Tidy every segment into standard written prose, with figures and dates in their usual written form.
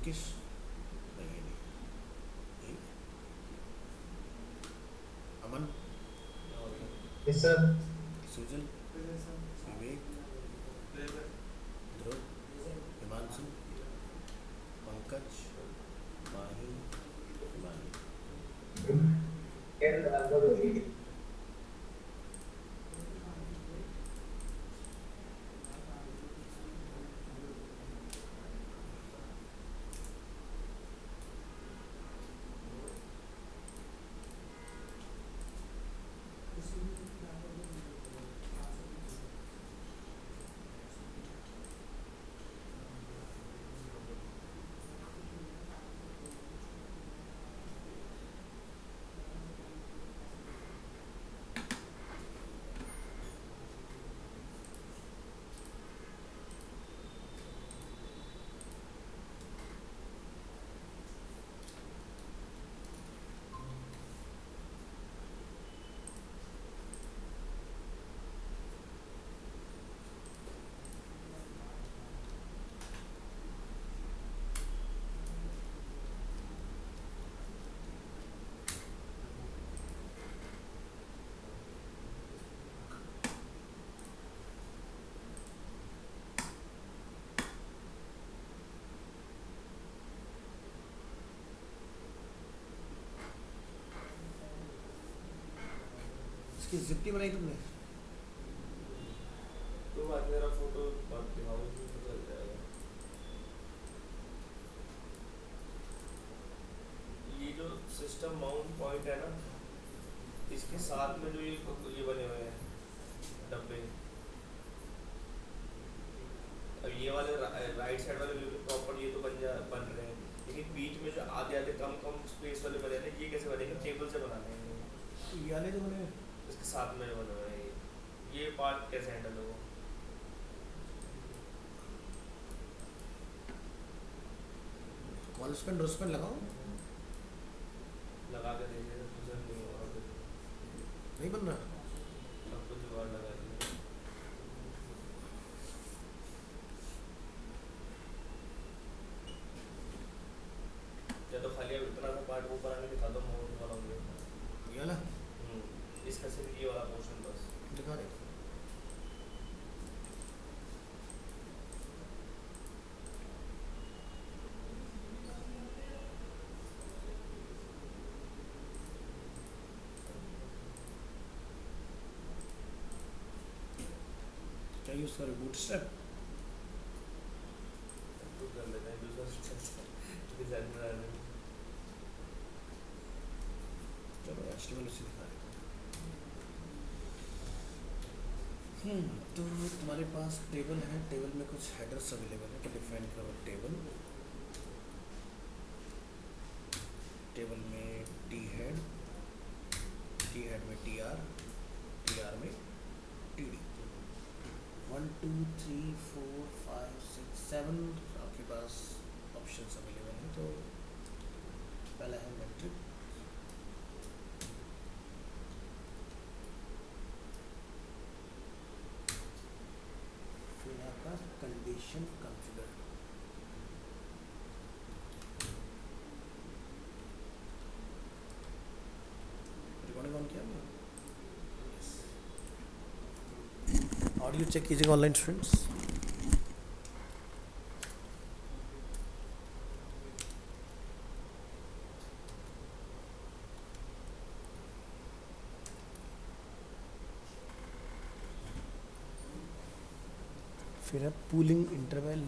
अंकिश नहीं है, नहीं Aman, yes sir. Sujal, Vivek, Dhruv, Himanshu, Pankaj, Mahi, Himani. And answer होगी। इसकी जिप नहीं बनाई तुमने? तुम आज मेरा फोटो मत दिखाओ, इसमें तो चल जाएगा। ये जो सिस्टम माउंट पॉइंट है ना, इसके साथ में जो ये बने हुए हैं डब्बे, अब ये वाले राइट साइड वाले बिल्कुल प्रॉपर ये तो बन रहे हैं, लेकिन बीच में जो आधे आधे कम कम स्पेस वाले बने हैं, ये कैसे बनेंगे? टेबल से बनाने हैं ये वाले जो बने इसके साथ में जो बने हुए हैं, ये पार्ट कैसे हैंडल होगा? कॉल्स पेन रोज पेन लगाओ। लगा के देखिए, दूसरा नहीं होगा फिर। नहीं बन रहा? अब कुछ जुगाड़ लगा दिया। या तो खाली अब इतना सा पार्ट ऊपर आने दिखा दो, माउंट वाला हो गया। ये वाला इसका सिर्फ ये वाला पोर्शन बस। दिखा दे। क्या यूज करो? बूटस्ट्रैप? कुछ कर लेते हैं दूसरा डिजाइन। चलो एचटीएमएल उसे दिखा देते हैं। तो तुम्हारे पास टेबल है, टेबल में कुछ हेडर्स अवेलेबल है, तो डिफाइन करो टेबल। टेबल में टी हेड में टी आर में टी डी। 1 2 3 4 5 6 7 आपके पास ऑप्शंस अवेलेबल हैं। तो पहला है मेट्रिक, फिर आपका कंडीशन कॉन्फ़िगर। रिकॉर्डिंग ऑन किया आपने? ऑडियो चेक कीजिएगा ऑनलाइन स्टूडेंट्स। फिर है pooling interval.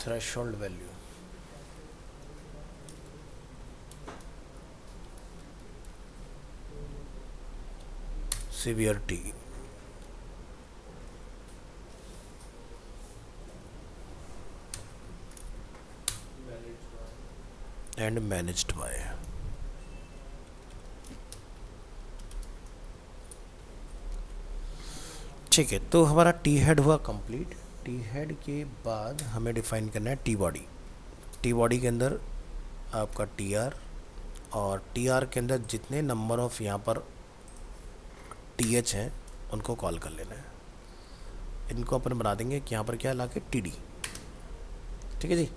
Threshold value, severity and managed by. ठीक है, तो हमारा टी हेड हुआ कंप्लीट। टी हेड के बाद हमें डिफाइन करना है टी बॉडी। टी बॉडी के अंदर आपका टी आर, और टी आर के अंदर जितने नंबर ऑफ यहाँ पर टी एच हैं उनको कॉल कर लेना है। इनको अपन बना देंगे कि यहाँ पर क्या ला के टी डी। ठीक है जी।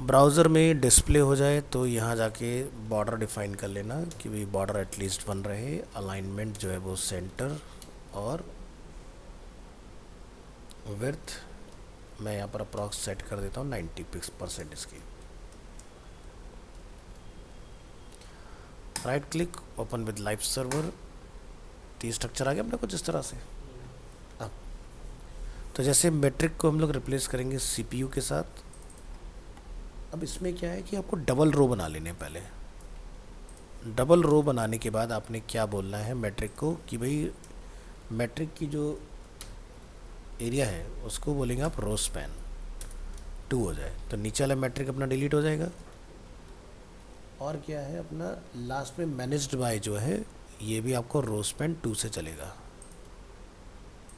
ब्राउज़र में डिस्प्ले हो जाए तो यहाँ जाके बॉर्डर डिफाइन कर लेना कि भाई बॉर्डर एटलीस्ट बन रहे, अलाइनमेंट जो है वो सेंटर, और विड्थ मैं यहाँ पर अप्रॉक्स सेट कर देता हूँ 90% इसकी। Right click, open with live server. तो स्ट्रक्चर आ गया अपने को जिस तरह से। अब तो जैसे मैट्रिक को हम लोग रिप्लेस करेंगे सीपीयू के साथ। अब इसमें क्या है कि आपको डबल रो बना लेने पहले। डबल रो बनाने के बाद आपने क्या बोलना है मैट्रिक को कि भाई मैट्रिक की जो एरिया है उसको बोलेंगे आप रो स्पैन 2 हो जाए, तो नीचे वाला मैट्रिक अपना डिलीट हो जाएगा। और क्या है अपना लास्ट में मैनेज्ड बाय जो है ये भी आपको रो स्पैन 2 से चलेगा,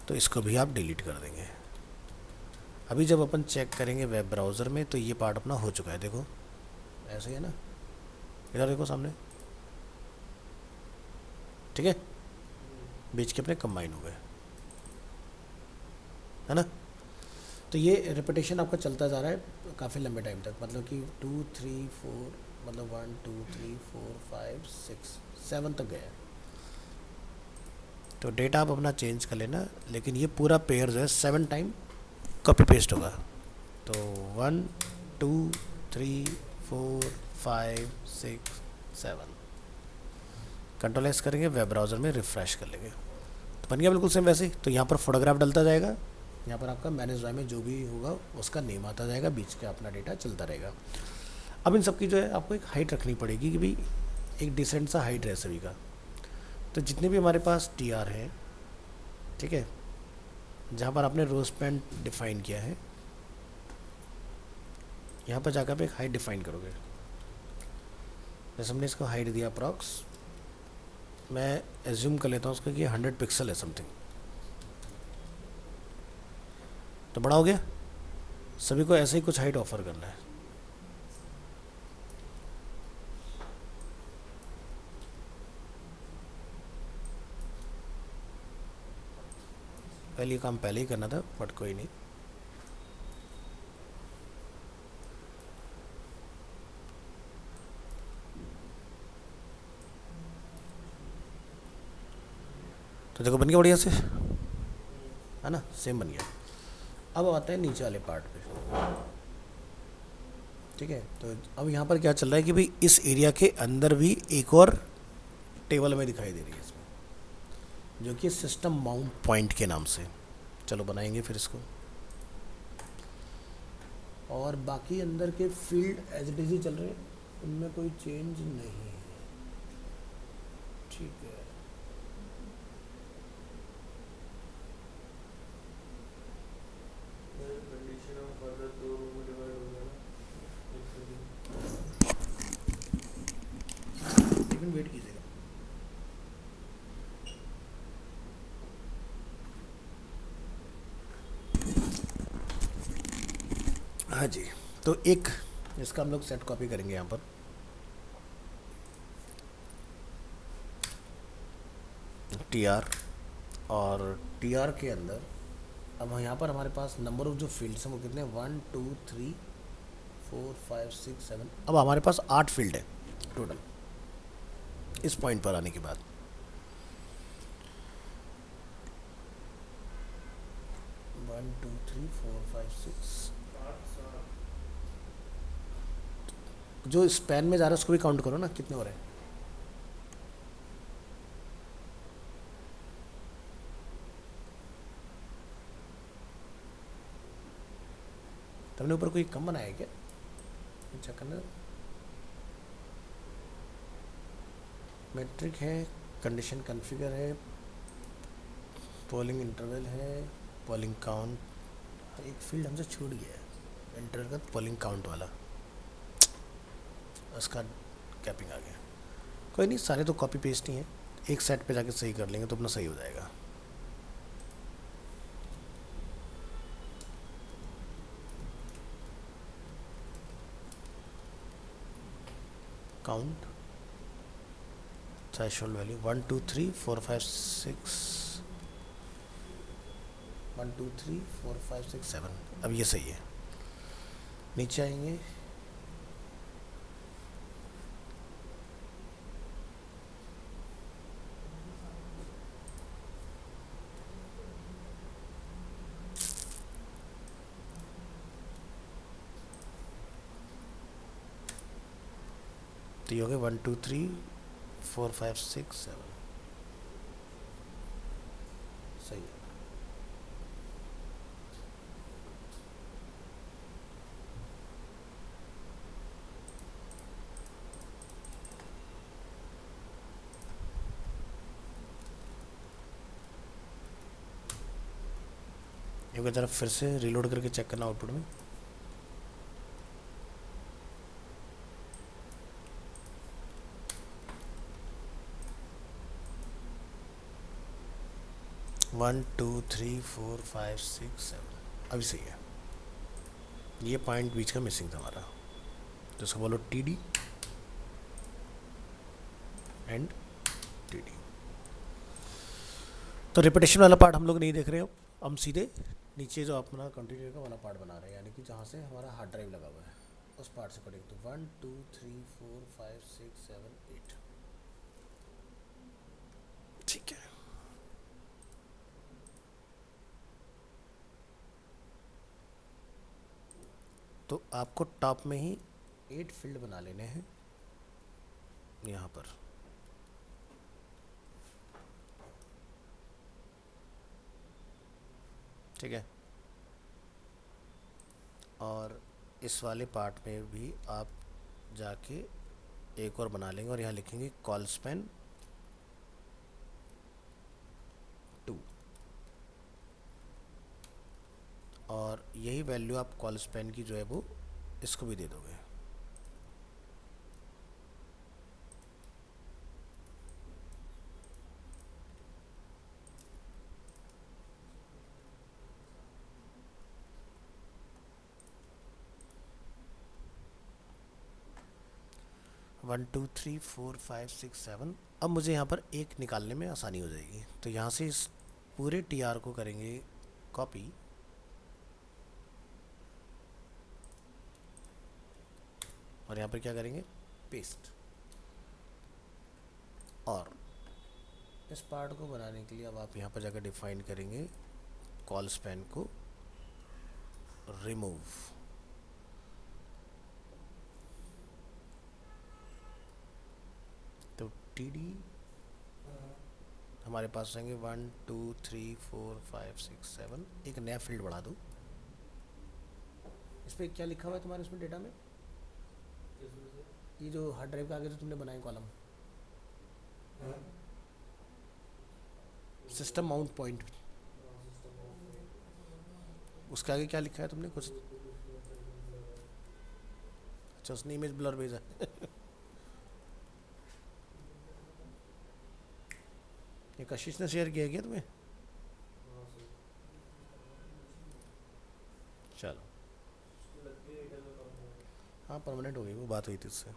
तो इसको भी आप डिलीट कर देंगे। अभी जब अपन चेक करेंगे वेब ब्राउज़र में तो ये पार्ट अपना हो चुका है। देखो ऐसे ही है ना, इधर देखो सामने, ठीक है, बीच के अपने कंबाइन हो गए, है ना। तो ये रिपीटेशन आपका चलता जा रहा है काफ़ी लंबे टाइम तक, मतलब कि 2 3 4, मतलब 1 2 3 4 5 6 7 तक गया। तो डेटा आप अपना चेंज कर लेना, लेकिन ये पूरा पेयर जो है 7 टाइम कॉपी पेस्ट होगा। तो 1 2 3 4 5 6 7 कंट्रोल एस करेंगे, वेब ब्राउज़र में रिफ़्रेश कर लेंगे तो बन गया बिल्कुल सेम वैसे ही। तो यहाँ पर फोटोग्राफ डलता जाएगा, यहाँ पर आपका मैनेज वाई में जो भी होगा उसका नेम आता जाएगा, बीच का अपना डेटा चलता रहेगा। अब इन सब की जो है आपको एक हाइट रखनी पड़ेगी कि भाई एक डिसेंट सा हाइट रहे सभी का। तो जितने भी हमारे पास टी आर है, ठीक है, जहाँ पर आपने रो स्पैन डिफाइन किया है, यहाँ पर जाकर आप एक हाइट डिफाइन करोगे। जैसे हमने इसको हाइट दिया अप्रॉक्स, मैं एज्यूम कर लेता हूँ उसका कि 100 पिक्सल है समथिंग, तो बड़ा हो गया। सभी को ऐसे ही कुछ हाइट ऑफर करना है। पहले काम पहले ही करना था, बट कोई नहीं। तो देखो बन गया बढ़िया से, है ना, सेम बन गया। अब आता है नीचे वाले पार्ट पे, ठीक है। तो अब यहाँ पर क्या चल रहा है कि भाई इस एरिया के अंदर भी एक और टेबल हमें दिखाई दे रही है इसमें, जो कि सिस्टम माउंट पॉइंट के नाम से। चलो बनाएंगे फिर इसको, और बाकी अंदर के फील्ड एज इट इज ही चल रहे हैं, उनमें कोई चेंज नहीं है, ठीक है। लेकिन वेट कीजिएगा, हाँ जी। तो एक इसका हम लोग सेट कॉपी करेंगे यहाँ पर, टी आर, और टी आर के अंदर अब यहाँ पर हमारे पास नंबर ऑफ जो फील्ड्स हैं वो कितने, 1 2 3 4 5 6 7, अब हमारे पास 8 फील्ड है टोटल इस पॉइंट पर आने के बाद। One two three four five six, जो स्पैन में जा रहा है उसको भी काउंट करो ना, कितने हो रहे हैं। तुमने ऊपर कोई कम बनाया है क्या, चेक करना। मैट्रिक है, कंडीशन कॉन्फ़िगर है, पोलिंग इंटरवल है, पोलिंग काउंट, एक फील्ड हमसे छूट गया है इंटरवल का, पोलिंग काउंट वाला, उसका कैपिंग आ गया। कोई नहीं, सारे तो कॉपी पेस्ट ही हैं, एक सेट पे जाके सही कर लेंगे तो अपना सही हो जाएगा। Count threshold value 1 2 3 4 5 6 1 2 3 4 5 6 7। अब ये सही है। नीचे आएंगे, तो ये हो गए 1 2 3 4 5 6 7। सही है। एक बार फिर से रीलोड करके चेक करना आउटपुट में। One two three four five six seven, अभी सही है। ये पॉइंट बीच का मिसिंग था हमारा, तो इसको बोलो T D and T D. तो रिपीटेशन वाला पार्ट हम लोग नहीं देख रहे हो, हम सीधे नीचे जो अपना कंटिन्यू का वाला पार्ट बना रहे हैं, यानी कि जहाँ से हमारा हार्ड ड्राइव लगा हुआ है उस पार्ट से पढ़ेंगे। तो 1 2 3 4 5 6 7 8, ठीक है। तो आपको टॉप में ही 8 फील्ड बना लेने हैं यहाँ पर। ठीक है, और इस वाले पार्ट में भी आप जाके एक और बना लेंगे और यहाँ लिखेंगे कॉल स्पैन 2, और यही वैल्यू आप कॉल स्पैन की जो है वो इसको भी दे दोगे। One two three four five six seven. अब मुझे यहाँ पर एक निकालने में आसानी हो जाएगी, तो यहाँ से इस पूरे टी आर को करेंगे कॉपी, और यहाँ पर क्या करेंगे पेस्ट। और इस पार्ट को बनाने के लिए अब आप यहाँ पर जाकर डिफाइन करेंगे कॉल स्पैन को रिमूव। तो टी डी हमारे पास रहेंगे 1 2 3 4 5 6 7। एक नया फील्ड बढ़ा दो। इस पर क्या लिखा हुआ है तुम्हारे उसमें डेटा में? ये जो हार्ड ड्राइव के आगे जो तुमने बनाए कॉलम, सिस्टम माउंट पॉइंट, उसके आगे क्या लिखा है तुमने कुछ? अच्छा, उसने इमेज ब्लर भेजा। ये कशिश ने शेयर किया क्या तुम्हें? चलो, हाँ परमानेंट हो गई, वो बात हुई थी उससे।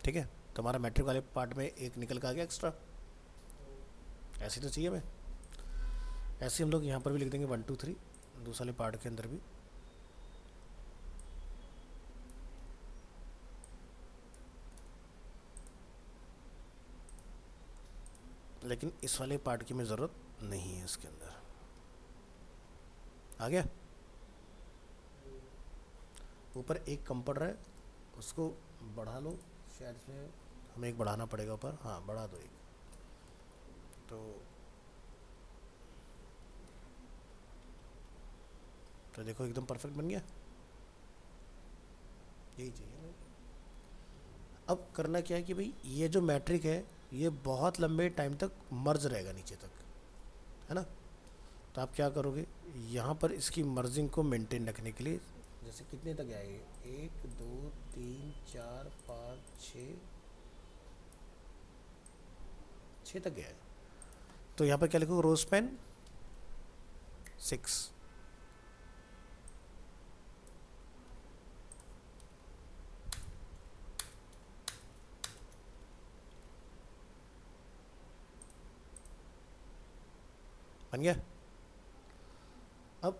ठीक है, तो हमारा मैट्रिक वाले पार्ट में एक निकल का आ गया एक्स्ट्रा। ऐसे तो चाहिए हमें, ऐसे हम लोग यहाँ पर भी लिख देंगे 1 2 3 दूसरे वाले पार्ट के अंदर भी। लेकिन इस वाले पार्ट की में ज़रूरत नहीं है, इसके अंदर आ गया। ऊपर एक कम पड़ रहा है, उसको बढ़ा लो, शायद इसमें हमें एक बढ़ाना पड़ेगा ऊपर। हाँ बढ़ा दो एक, तो देखो एकदम परफेक्ट बन गया। यही चाहिए हमें। अब करना क्या है कि भाई ये जो मैट्रिक है ये बहुत लंबे टाइम तक मर्ज रहेगा नीचे तक, है ना। तो आप क्या करोगे, यहाँ पर इसकी मर्जिंग को मेंटेन रखने के लिए, जैसे कितने तक आएगी 1 2 3 4 5 6 तक गया है, तो यहाँ पर क्या लिखोगे रो स्पैन 6। बन गया। अब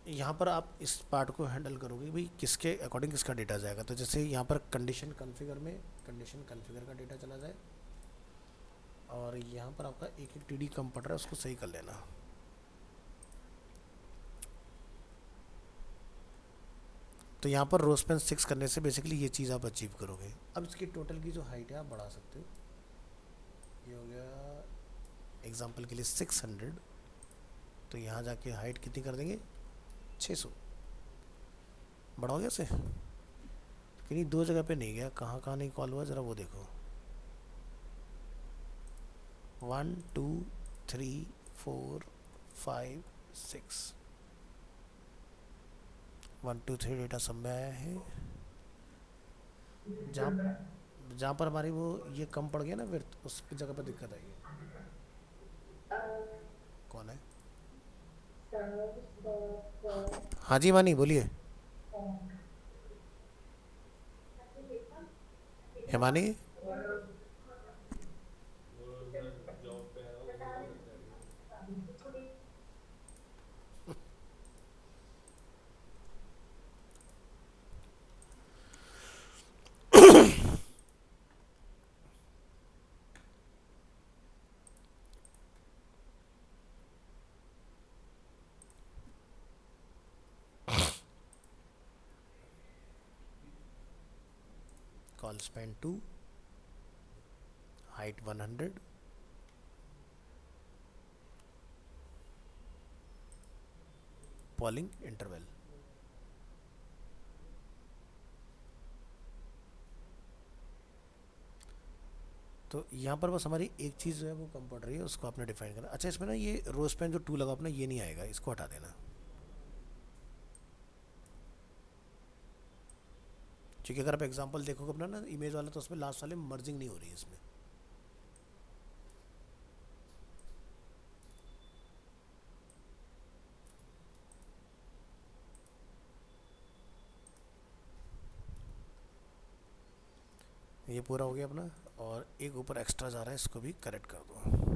यहाँ पर आप इस पार्ट को हैंडल करोगे भाई किसके अकॉर्डिंग किसका डेटा जाएगा। तो जैसे यहाँ पर कंडीशन कॉन्फ़िगर में कंडीशन कॉन्फ़िगर का डेटा चला जाए और यहाँ पर आपका एक एक टीडी कम पड़ रहा है उसको सही कर लेना। तो यहाँ पर रो स्पैन 6 करने से बेसिकली ये चीज़ आप अचीव करोगे। अब इसकी टोटल की जो हाइट है आप बढ़ा सकते हो। ये हो गया एग्जांपल के लिए 600, तो यहाँ जाके हाइट कितनी कर देंगे 600। बढ़ाओगे इसे कि नहीं, दो जगह पे नहीं गया, कहाँ कहाँ नहीं कॉल हुआ ज़रा वो देखो। 1 2 3 4 5 6 1 2 3 डेटा सब में आया है। जहाँ पर हमारी वो ये कम पड़ गया ना फिर उस जगह पर दिक्कत आई है। कौन है? हाँ जी मानी बोलिए। हिमानी वो सर जॉब पे है, वो बोल सकता है। Call span 2, height 100, polling interval. तो यहाँ पर बस हमारी एक चीज़ जो है वो कम पड़ रही है, उसको आपने डिफाइन करना। अच्छा इसमें ना ये रो स्पैन जो 2 लगा अपना ये नहीं आएगा, इसको हटा देना। क्योंकि अगर आप एग्जांपल देखोगे अपना ना इमेज वाला तो उसमें लास्ट वाले मर्जिंग नहीं हो रही है इसमें। ये पूरा हो गया अपना, और एक ऊपर एक्स्ट्रा जा रहा है इसको भी करेक्ट कर दो।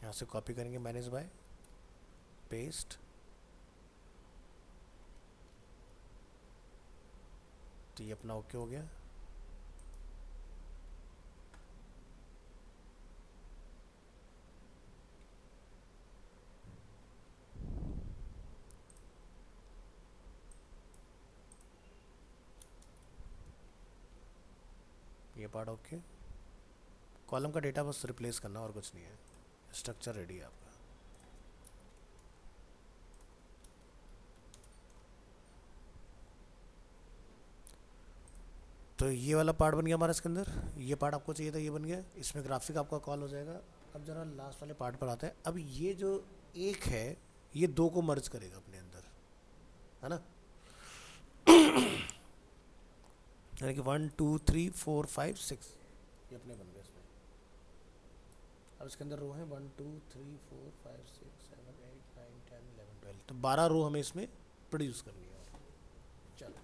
यहाँ से कॉपी करेंगे मैनेज बाय, पेस्ट, तो ये अपना ओके हो गया। ये पार्ट ओके। कॉलम का डेटा बस रिप्लेस करना और कुछ नहीं है, स्ट्रक्चर रेडी है आपका। तो ये वाला पार्ट बन गया हमारा इसके अंदर। ये पार्ट आपको चाहिए था, ये बन गया। इसमें ग्राफिक आपका कॉल हो जाएगा। अब जरा लास्ट वाले पार्ट पर आते हैं। अब ये जो एक है ये दो को मर्ज करेगा अपने अंदर, है ना। यानी कि 1 2 3 4 5 6 ये अपने बन गए इसमें। अब इसके अंदर रो है 1 2 3 4 5 6 7 8 9 10 11 12, तो 12 रो हमें इसमें प्रोड्यूस करनी है। चलो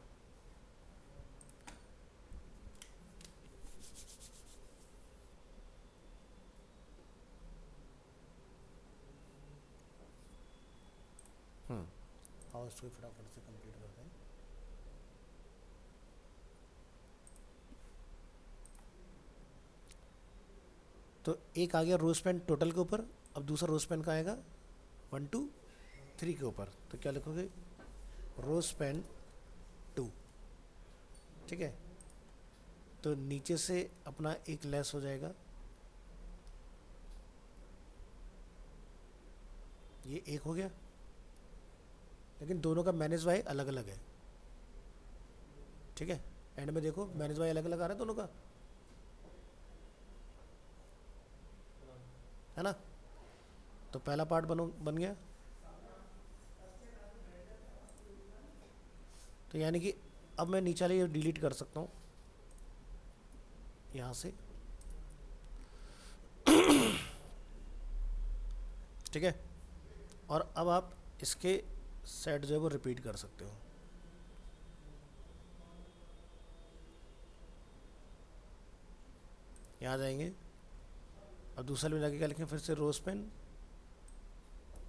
आओ इसको फटाफट से कंप्लीट करते हैं। तो एक आ गया रो स्पैन टोटल के ऊपर। अब दूसरा रो स्पैन का आएगा 1 2 3 के ऊपर। तो क्या लिखोगे, रो स्पैन 2, ठीक है। तो नीचे से अपना एक लेस हो जाएगा, ये एक हो गया, लेकिन दोनों का मैनेज वाई अलग अलग है, ठीक है। एंड में देखो मैनेज वाई अलग अलग आ रहा है दोनों का, है ना। तो पहला पार्ट बन गया। तो यानी कि अब मैं नीचे वाले ये डिलीट कर सकता हूँ यहाँ से, ठीक है। और अब आप इसके सेट जो है वो रिपीट कर सकते हो। यहाँ जाएंगे, अब दूसरे में जाके क्या लिखें, फिर से रोज पेन,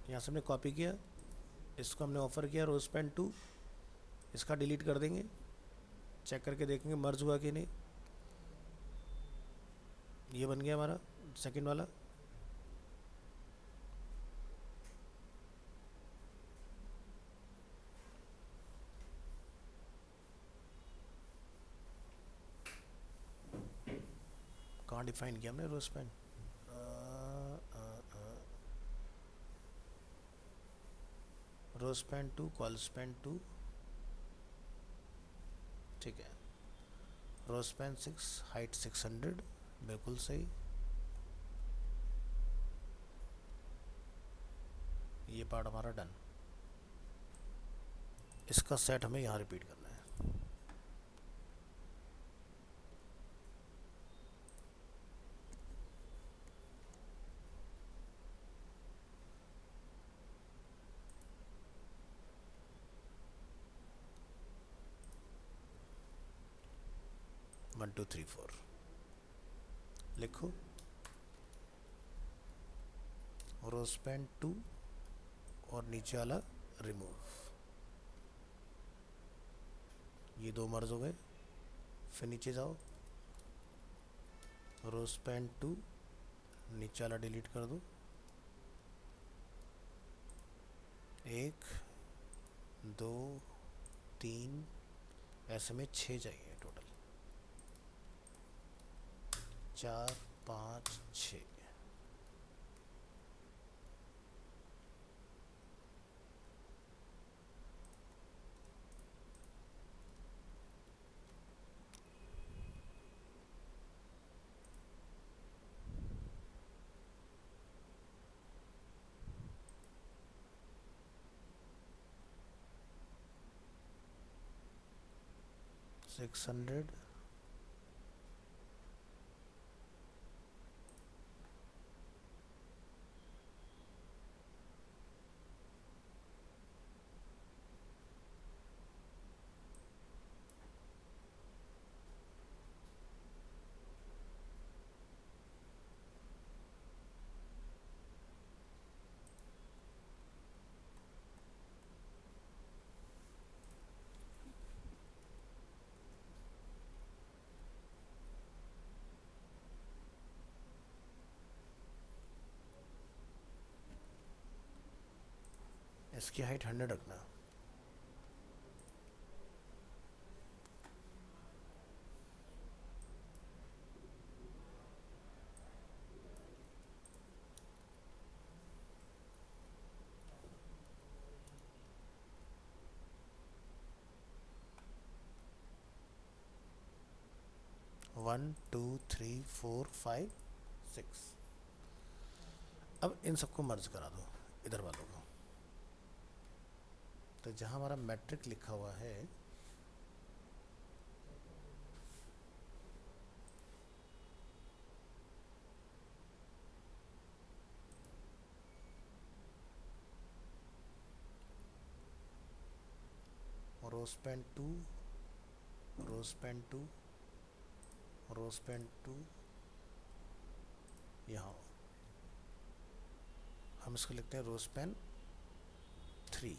यहाँ से हमने कॉपी किया, इसको हमने ऑफ़र किया रोज पेन 2, इसका डिलीट कर देंगे, चेक करके देखेंगे मर्ज हुआ कि नहीं। ये बन गया हमारा सेकंड वाला। कहाँ डिफाइन किया हमने रोज पेन, रोज पेन 2 कॉल्स पेन 2, ठीक है। रोज पेन 6 हाइट 600, बिल्कुल सही। ये पार्ट हमारा डन। इसका सेट हमें यहाँ रिपीट करना है। वन टू थ्री फोर लिखो, रोज पेन 2 और नीचे वाला रिमूव, ये दो मर्ज हो गए। फिर नीचे जाओ, रोज पेन 2, नीचे वाला डिलीट कर दो, 1 2 3, ऐसे में 6 चाहिए टोटल, 4 5 6। सिक्स हंड्रेड, इसकी हाइट 100 रखना। One two three four five six. अब इन सबको मर्ज करा दो इधर वालों को। तो जहाँ हमारा मैट्रिक लिखा हुआ है, रोज पेन 2, रोज पेन 2, रोज पेन 2, यहाँ हम इसको लिखते हैं रोज पेन 3।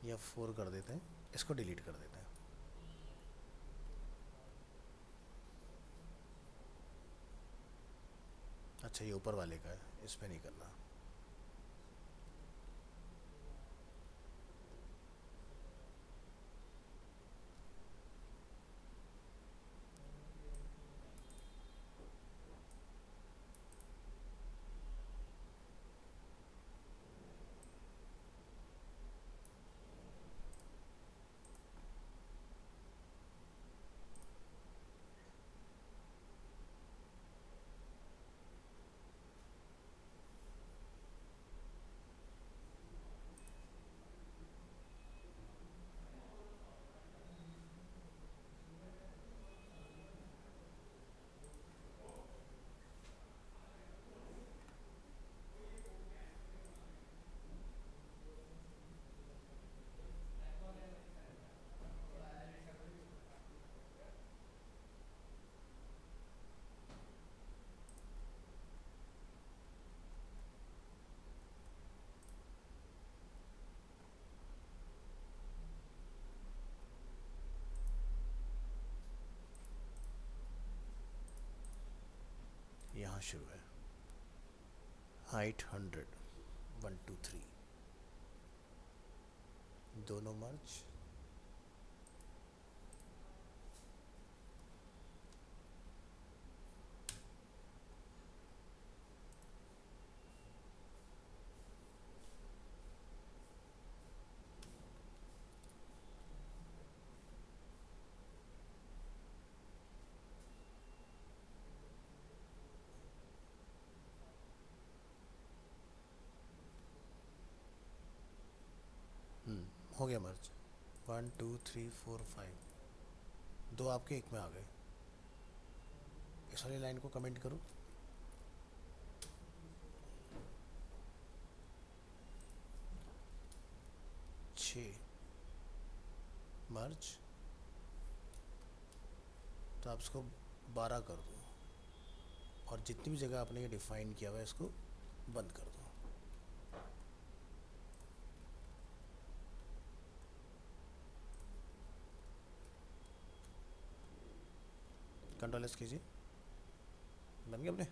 या 4 कर देते हैं, इसको डिलीट कर देते हैं। अच्छा, ये ऊपर वाले का है, इस पे नहीं करना। शुरू है, हाइट 100, 1 2 3, दोनों मर्ज, हो गया मर्ज। 1 2 3 4 5, दो आपके एक में आ गए। इस वाली लाइन को कमेंट करो, छः मर्ज, तो आप इसको 12 कर दो, और जितनी भी जगह आपने ये डिफाइन किया हुआ है इसको बंद कर दो। कंट्रोल एस कीजिए, बन गया अपने।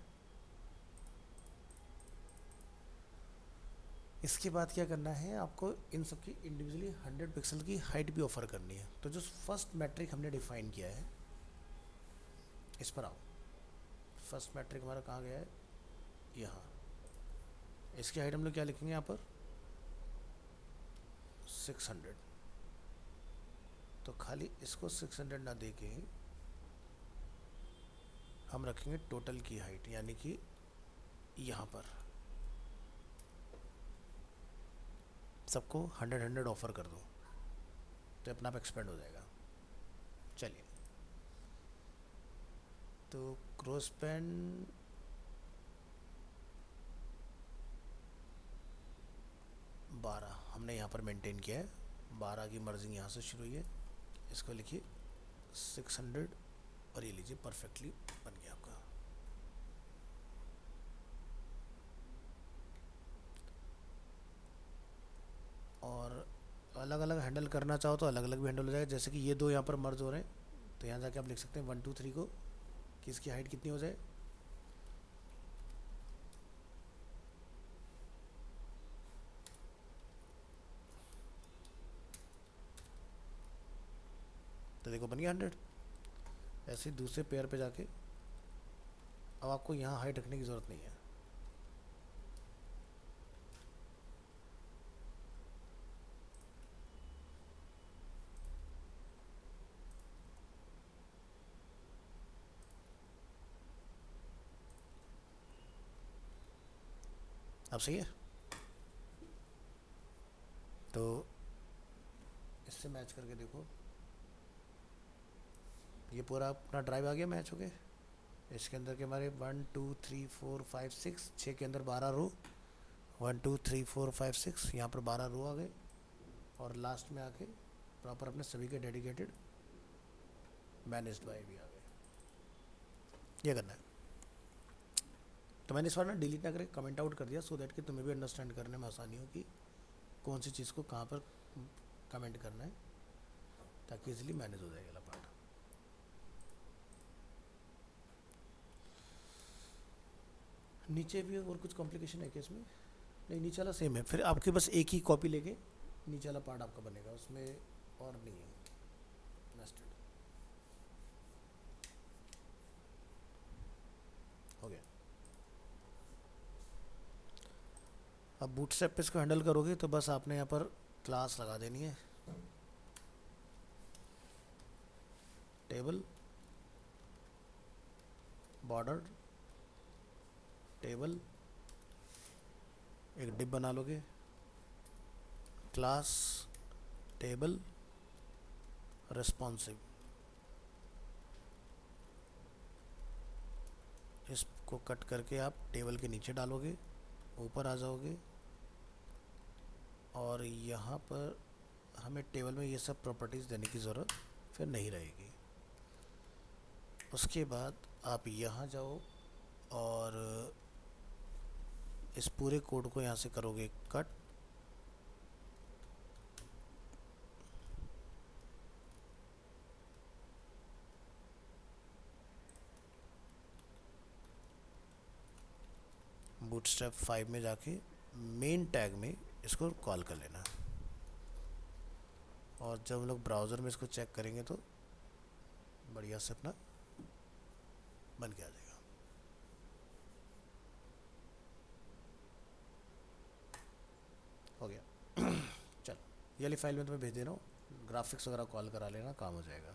इसके बाद क्या करना है, आपको इन सब की इंडिविजुअली 100 पिक्सल की हाइट भी ऑफर करनी है। तो जो फर्स्ट मैट्रिक हमने डिफाइन किया है, इस पर आओ। फर्स्ट मैट्रिक हमारा कहाँ गया है, यहाँ। इसकी हाइट हम लोग क्या लिखेंगे यहाँ पर, 600। तो खाली इसको 600 ना दे के हम रखेंगे टोटल की हाइट, यानी कि यहाँ पर सबको 100 ऑफर कर दो, तो अपना आप एक्सपेंड हो जाएगा। चलिए, तो क्रॉस पेन 12 हमने यहाँ पर मेंटेन किया है, 12 की मर्जिंग यहाँ से शुरू हुई है। इसको लिखिए 600, और ये लीजिए परफेक्टली बन गया आपका। और अलग अलग हैंडल करना चाहो तो अलग अलग भी हैंडल हो जाएगा। जैसे कि ये दो यहाँ पर मर्ज हो रहे हैं, तो यहाँ जाके आप लिख सकते हैं 1 2 3 को कि इसकी हाइट कितनी हो जाए, तो देखो बन गया 100। ऐसे ही दूसरे पेयर पे जाके अब आपको यहाँ हाइट रखने की ज़रूरत नहीं है। अब सही है, तो इससे मैच करके देखो, ये पूरा अपना ड्राइव आ गया मैच हो गए। इसके अंदर के हमारे 1 2 3 4 5 6, 6 के अंदर 12 रो, 1 2 3 4 5 6, यहाँ पर 12 रो आ गए, और लास्ट में आके प्रॉपर अपने सभी के डेडिकेटेड मैनेज्ड बाय भी आ गए। ये करना है। तो मैंने इस बार ना डिलीट ना करके कमेंट आउट कर दिया, सो दैट कि तुम्हें भी अंडरस्टैंड करने में आसानी हो कि कौन सी चीज़ को कहाँ पर कमेंट करना है, ताकि इजीली मैनेज हो जाएगा पार्ट। नीचे भी और कुछ कॉम्प्लिकेशन है क्या इसमें? नहीं, नीचे वाला सेम है। फिर आपके बस एक ही कॉपी लेके नीचे वाला पार्ट आपका बनेगा, उसमें और नहीं है नेस्टेड। हो गया। अब बूटस्ट्रैप पे इसको हैंडल करोगे तो बस आपने यहाँ पर क्लास लगा देनी है, टेबल बॉर्डर टेबल, एक डिप बना लोगे, क्लास टेबल रेस्पॉन्सिव। इसको कट करके आप टेबल के नीचे डालोगे, ऊपर आ जाओगे, और यहाँ पर हमें टेबल में ये सब प्रॉपर्टीज़ देने की ज़रूरत फिर नहीं रहेगी। उसके बाद आप यहाँ जाओ और इस पूरे कोड को यहाँ से करोगे कट, बूटस्ट्रैप 5 में जाके मेन टैग में इसको कॉल कर लेना, और जब हम लोग ब्राउज़र में इसको चेक करेंगे तो बढ़िया से अपना बन के आ जाएगा। हो गया। चल ये वाली फाइल में तुम्हें भेज दे रहा हूँ, ग्राफिक्स वगैरह कॉल करा लेना, काम हो जाएगा।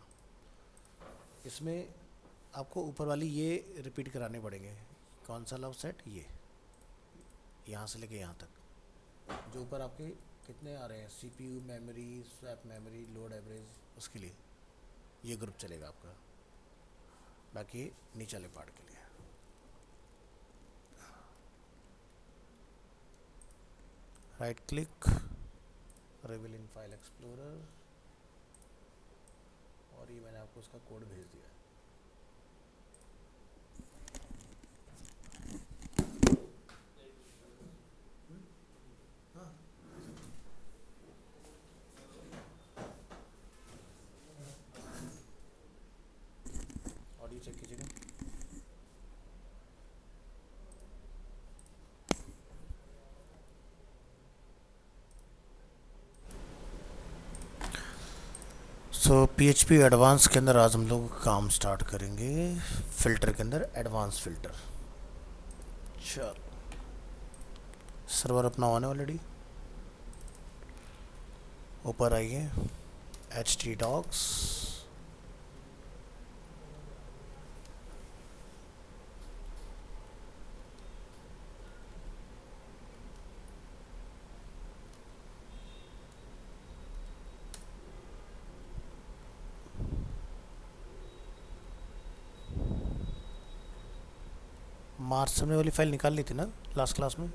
इसमें आपको ऊपर वाली ये रिपीट कराने पड़ेंगे। कौन सा लव सेट? ये यहाँ से लेके यहाँ तक जो ऊपर आपके कितने आ रहे हैं, CPU memory, swap memory, load average, उसके लिए ये ग्रुप चलेगा आपका। बाकी नीचे वाले पार्ट के लिए right click, reveal in file explorer, और ये मैंने आपको उसका कोड भेज दिया है। ऑडियो चेक कीजिएगा। सो PHP एडवांस के अंदर आज हम लोग काम स्टार्ट करेंगे। फिल्टर के अंदर एडवांस फिल्टर। चल सर्वर अपना ऑन है ऑलरेडी। ऊपर आइए, htdocs, मार्च से वाली फाइल निकाल ली थी ना लास्ट क्लास में?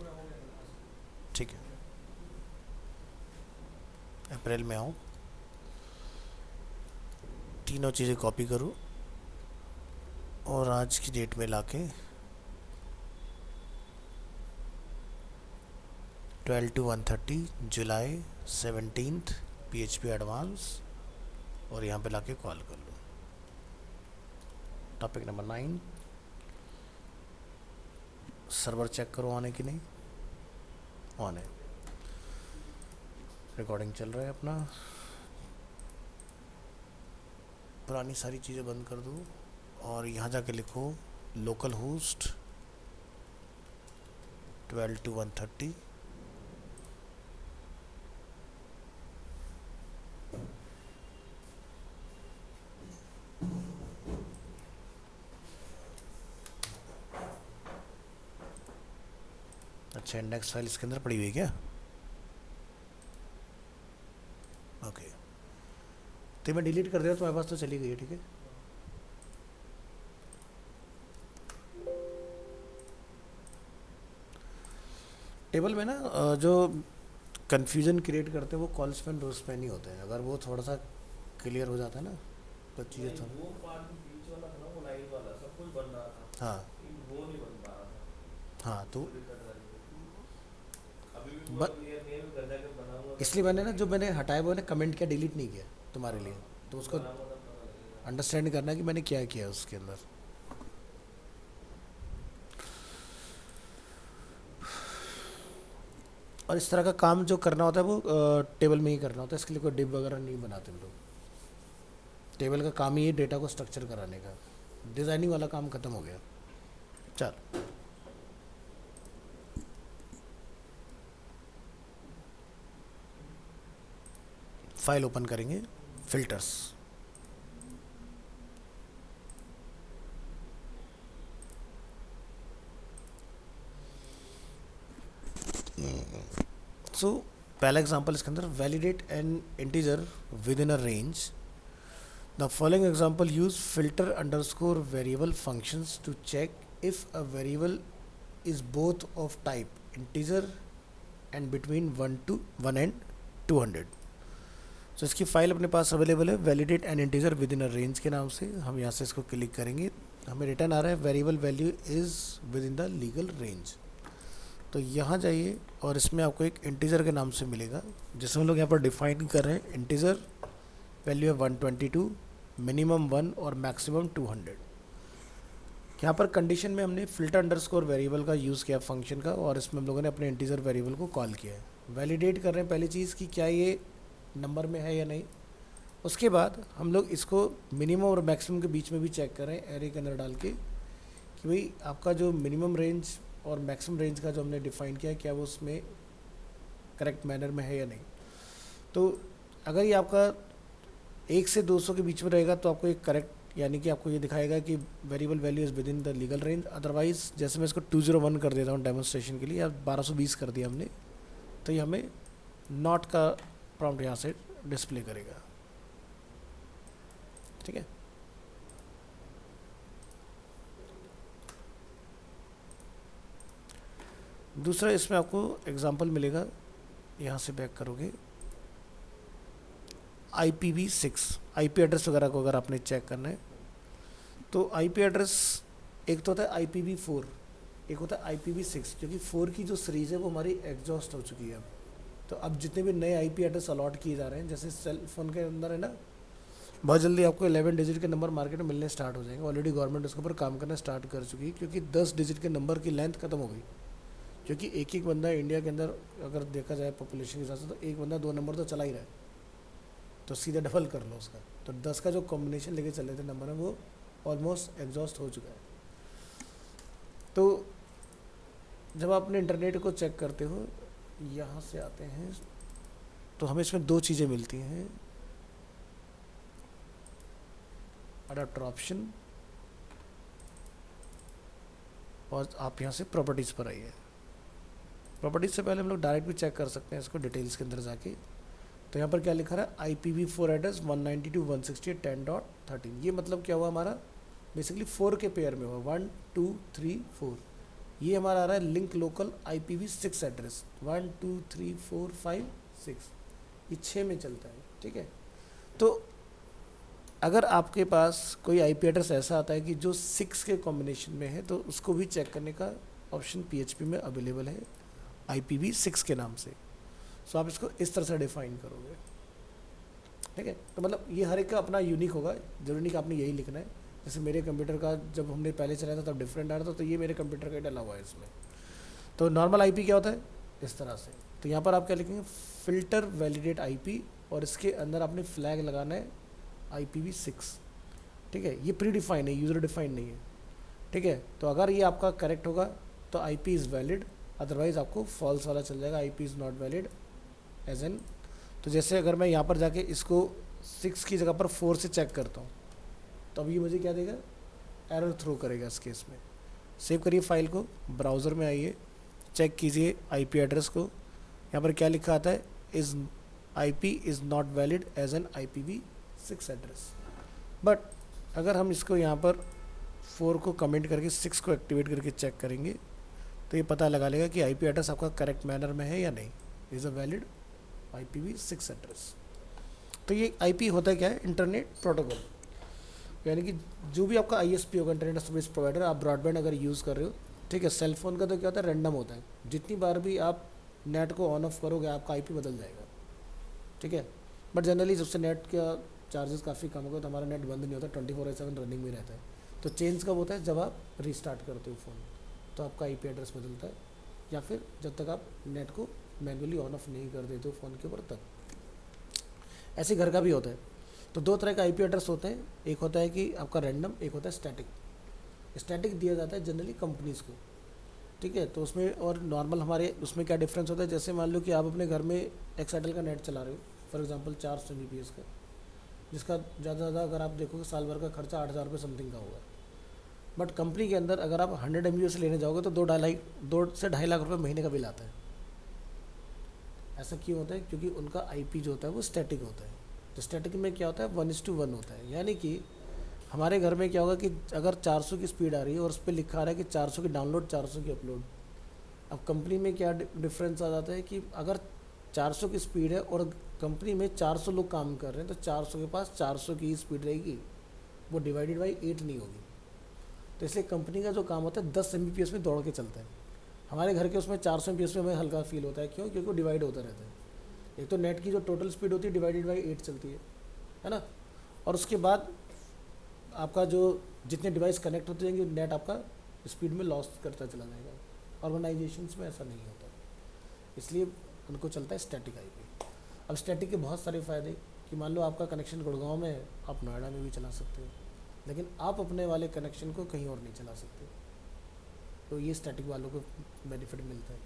ठीक है, अप्रैल में आऊँ, तीनों चीज़ें कॉपी करूँ और आज की डेट में लाके 12 to 130 जुलाई 17 PHP एडवांस, और यहाँ पे लाके कॉल कर लो। टॉपिक नंबर 9, सर्वर चेक करो ऑन है कि नहीं। ऑन है, रिकॉर्डिंग चल रहा है अपना। पुरानी सारी चीज़ें बंद कर दो और यहाँ जाके लिखो लोकल होस्ट 12 to 130। अच्छा, इंडेक्स फाइल इसके अंदर पड़ी हुई है क्या? ओके, तो मैं डिलीट कर दिया, तुम्हारे पास तो चली गई है। ठीक है, टेबल में ना जो कन्फ्यूजन क्रिएट करते हैं वो कॉल स्पैन रो स्पैन ही होते हैं। अगर वो थोड़ा सा क्लियर हो जाता है ना तो चीज़ें थोड़ा। वो पार्ट बीच वाला था ना, वो लाइन वाला सब कुछ बन रहा था। हाँ वो नहीं बन पा रहा था। हाँ, तो अभी भी पूरा क्लियर नहीं है, मैं गंदा के बनाऊंगा। इसलिए मैंने ना जो मैंने हटाया वो मैंने कमेंट किया, डिलीट नहीं किया तुम्हारे लिए, तो उसको अंडरस्टैंड करना कि मैंने क्या किया उसके अंदर। और इस तरह का काम जो करना होता है वो टेबल में ही करना होता है। इसके लिए कोई डिव वगैरह नहीं बनाते हम लोग। टेबल का काम ही है डेटा को स्ट्रक्चर कराने का, डिज़ाइनिंग वाला काम ख़त्म हो गया। चल फाइल ओपन करेंगे, फिल्टर्स, सो पहला एग्जांपल इसके अंदर, validate an integer within a range. The following example use filter underscore variable functions to check if a variable is both of type integer and between 1 and 200। तो इसकी file अपने पास available है, validate an integer within a range के नाम से। हम यहाँ से इसको क्लिक करेंगे, हमें रिटर्न आ रहा है variable value is with in the legal range. तो यहाँ जाइए और इसमें आपको एक इंटीजर के नाम से मिलेगा, जिसमें हम लोग यहाँ पर डिफाइन कर रहे हैं इंटीजर वैल्यू है 122, मिनिमम 1 और मैक्सिमम 200। यहाँ पर कंडीशन में हमने फिल्टर अंडरस्कोर वेरिएबल का यूज़ किया फंक्शन का, और इसमें हम लोगों ने अपने इंटीजर वेरिएबल को कॉल किया है। वैलिडेट कर रहे हैं पहली चीज़ कि क्या ये नंबर में है या नहीं। उसके बाद हम लोग इसको मिनिमम और मैक्सिमम के बीच में भी चेक कर रहे हैं एरे के अंदर डाल के कि भाई आपका जो मिनिमम रेंज और मैक्सिमम रेंज का जो हमने डिफ़ाइन किया है क्या वो उसमें करेक्ट मैनर में है या नहीं। तो अगर ये आपका 1 से 200 के बीच में रहेगा तो आपको एक करेक्ट, यानी कि आपको ये दिखाएगा कि variable value is with in the legal range. Otherwise जैसे मैं इसको 201 कर देता हूँ डेमोन्स्ट्रेशन के लिए, या 1220 कर दिया हमने, तो ये हमें नॉट का प्रॉम्प्ट यहाँ से डिस्प्ले करेगा। ठीक है, दूसरा इसमें आपको एग्जांपल मिलेगा, यहाँ से बैक करोगे IPv6 IP एड्रेस वगैरह को अगर आपने चेक करना है तो IP एड्रेस एक तो होता है IPv4, एक होता है IPv6, क्योंकि 4 की जो सीरीज़ है वो हमारी एग्जॉस्ट हो चुकी है अब। तो अब जितने भी नए IP एड्रेस अलॉट किए जा रहे हैं, जैसे सेल फोन के अंदर है ना, बहुत जल्दी आपको 11 डिजिट के नंबर मार्केट में मिलने स्टार्ट हो जाएंगे। ऑलरेडी गवर्नमेंट उसके ऊपर काम करना स्टार्ट कर चुकी है, क्योंकि 10 डिजिट के नंबर की लेंथ खत्म हो गई। क्योंकि एक एक बंदा इंडिया के अंदर अगर देखा जाए पॉपुलेशन के हिसाब से, तो एक बंदा 2 नंबर तो चला ही रहा है, तो सीधे डबल कर लो उसका। तो 10 का जो कॉम्बिनेशन लेके चले थे नंबर में, वो ऑलमोस्ट एग्जॉस्ट हो चुका है। तो जब आप अपने इंटरनेट को चेक करते हो, यहाँ से आते हैं, तो हमें इसमें 2 चीज़ें मिलती हैं, अडाप्टर ऑप्शन, और आप यहाँ से प्रॉपर्टीज़ पर आइए। प्रॉपर्टीज़ से पहले हम लोग डायरेक्ट भी चेक कर सकते हैं इसको डिटेल्स के अंदर जाके। तो यहाँ पर क्या लिखा रहा है, IPv4 एड्रेस 192.168.10.13। ये मतलब क्या हुआ, हमारा बेसिकली 4 के पेयर में हुआ, 1 2 3 4। ये हमारा आ रहा है लिंक लोकल IPv6 एड्रेस 1 2 3 4 5 6, ये 6 में चलता है। ठीक है, तो अगर आपके पास कोई IP एड्रेस ऐसा आता है कि जो 6 के कॉम्बिनेशन में है, तो उसको भी चेक करने का ऑप्शन PHP में अवेलेबल है IPv6 के नाम से। सो आप इसको इस तरह से डिफाइन करोगे। ठीक है, तो मतलब ये हर एक का अपना यूनिक होगा, जरूरी नहीं कि आपने यही लिखना है। जैसे मेरे कंप्यूटर का जब हमने पहले चलाया था तब डिफरेंट आ रहा था, तो ये मेरे कंप्यूटर का डला हुआ है इसमें। तो नॉर्मल IP क्या होता है, इस तरह से। तो यहाँ पर आप क्या लिखेंगे, फिल्टर वैलिडेट IP, और इसके अंदर आपने फ्लैग लगाना है IPv6। ठीक है, ये प्री डिफाइन है, यूज़र डिफाइन नहीं है। ठीक है, तो अगर ये आपका करेक्ट होगा तो IP इज़ वैलिड, अदरवाइज आपको फॉल्स वाला चल जाएगा, IP is not valid as an. तो जैसे अगर मैं यहाँ पर जाके इसको 6 की जगह पर 4 से चेक करता हूँ, तो अभी ये मुझे क्या देगा, एरर थ्रो करेगा इस केस में। सेव करिए फाइल को, ब्राउज़र में आइए, चेक कीजिए IP एड्रेस को। यहाँ पर क्या लिखा आता है, is IP is not valid as an IPv6 address. But अगर हम इसको यहाँ पर 4 को कमेंट करके 6 को एक्टिवेट करके चेक करेंगे, तो ये पता लगा लेगा कि IP एड्रेस आपका करेक्ट मैनर में है या नहीं, is a valid IPv6 address. तो ये IP होता है क्या है, इंटरनेट प्रोटोकॉल, यानी कि जो भी आपका ISP होगा, इंटरनेट सर्विस प्रोवाइडर, आप ब्रॉडबैंड अगर यूज़ कर रहे हो, ठीक है। सेल फोन का तो क्या होता है, रैंडम होता है, जितनी बार भी आप नेट को ऑन ऑफ करोगे आपका IP बदल जाएगा। ठीक है, बट जनरली जब से नेट का चार्जेस काफ़ी कम हो गए तो हमारा नेट बंद नहीं होता, 24/7 रनिंग में रहता है। तो चेंज कब होता है, जब आप रीस्टार्ट करते हो फ़ोन, तो आपका IP एड्रेस बदलता है, या फिर जब तक आप नेट को मैनुअली ऑन ऑफ नहीं कर देते हो फ़ोन के ऊपर तब। ऐसे घर का भी होता है। तो 2 तरह का IP एड्रेस होते हैं, एक होता है कि आपका रैंडम, एक होता है स्टैटिक। स्टैटिक दिया जाता है जनरली कंपनीज़ को। ठीक है, तो उसमें और नॉर्मल हमारे उसमें क्या डिफरेंस होता है, जैसे मान लो कि आप अपने घर में एक्साइटल का नेट चला रहे हो, फॉर एग्जांपल 400 Mbps का, जिसका ज़्यादा से ज़्यादा अगर आप देखोगे साल भर का खर्चा 8,000 रुपये समथिंग का होगा। बट कंपनी के अंदर अगर आप 100 Mbps लेने जाओगे तो 2 से 2.5 लाख रुपये महीने का बिल आता है। ऐसा क्यों होता है, क्योंकि उनका IP जो होता है वो स्टैटिक होता है। तो स्टैटिक में क्या होता है, 1:1 होता है, यानी कि हमारे घर में क्या होगा कि अगर 400 की स्पीड आ रही है और उस पर लिखा आ रहा है कि 400 की डाउनलोड, 400 की अपलोड। अब कंपनी में क्या डिफरेंस आ जाता है कि अगर 400 की स्पीड है और कंपनी में 400 लोग काम कर रहे हैं, तो 400 के पास 400 की स्पीड रहेगी, वो डिवाइडेड बाई 8 नहीं होगी। तो इसलिए कंपनी का जो काम होता है 10 Mbps में दौड़ के चलता है। हमारे घर के उसमें 400 Mbps में हमें हल्का फील होता है, क्यों, क्योंकि वो डिवाइड होता रहता है। एक तो नेट की जो टोटल स्पीड होती है डिवाइडेड बाई 8 चलती है ना। और उसके बाद आपका जो जितने डिवाइस कनेक्ट होते जाएंगे नेट आपका स्पीड में लॉस करता चला जाएगा। ऑर्गेनाइजेशंस में ऐसा नहीं होता, इसलिए उनको चलता है स्टैटिक आईपी। अब स्टैटिक के बहुत सारे फ़ायदे कि मान लो आपका कनेक्शन गुड़गांव में है, आप नोएडा में भी चला सकते हो, लेकिन आप अपने वाले कनेक्शन को कहीं और नहीं चला सकते। तो ये स्टैटिक वालों को बेनिफिट मिलता है।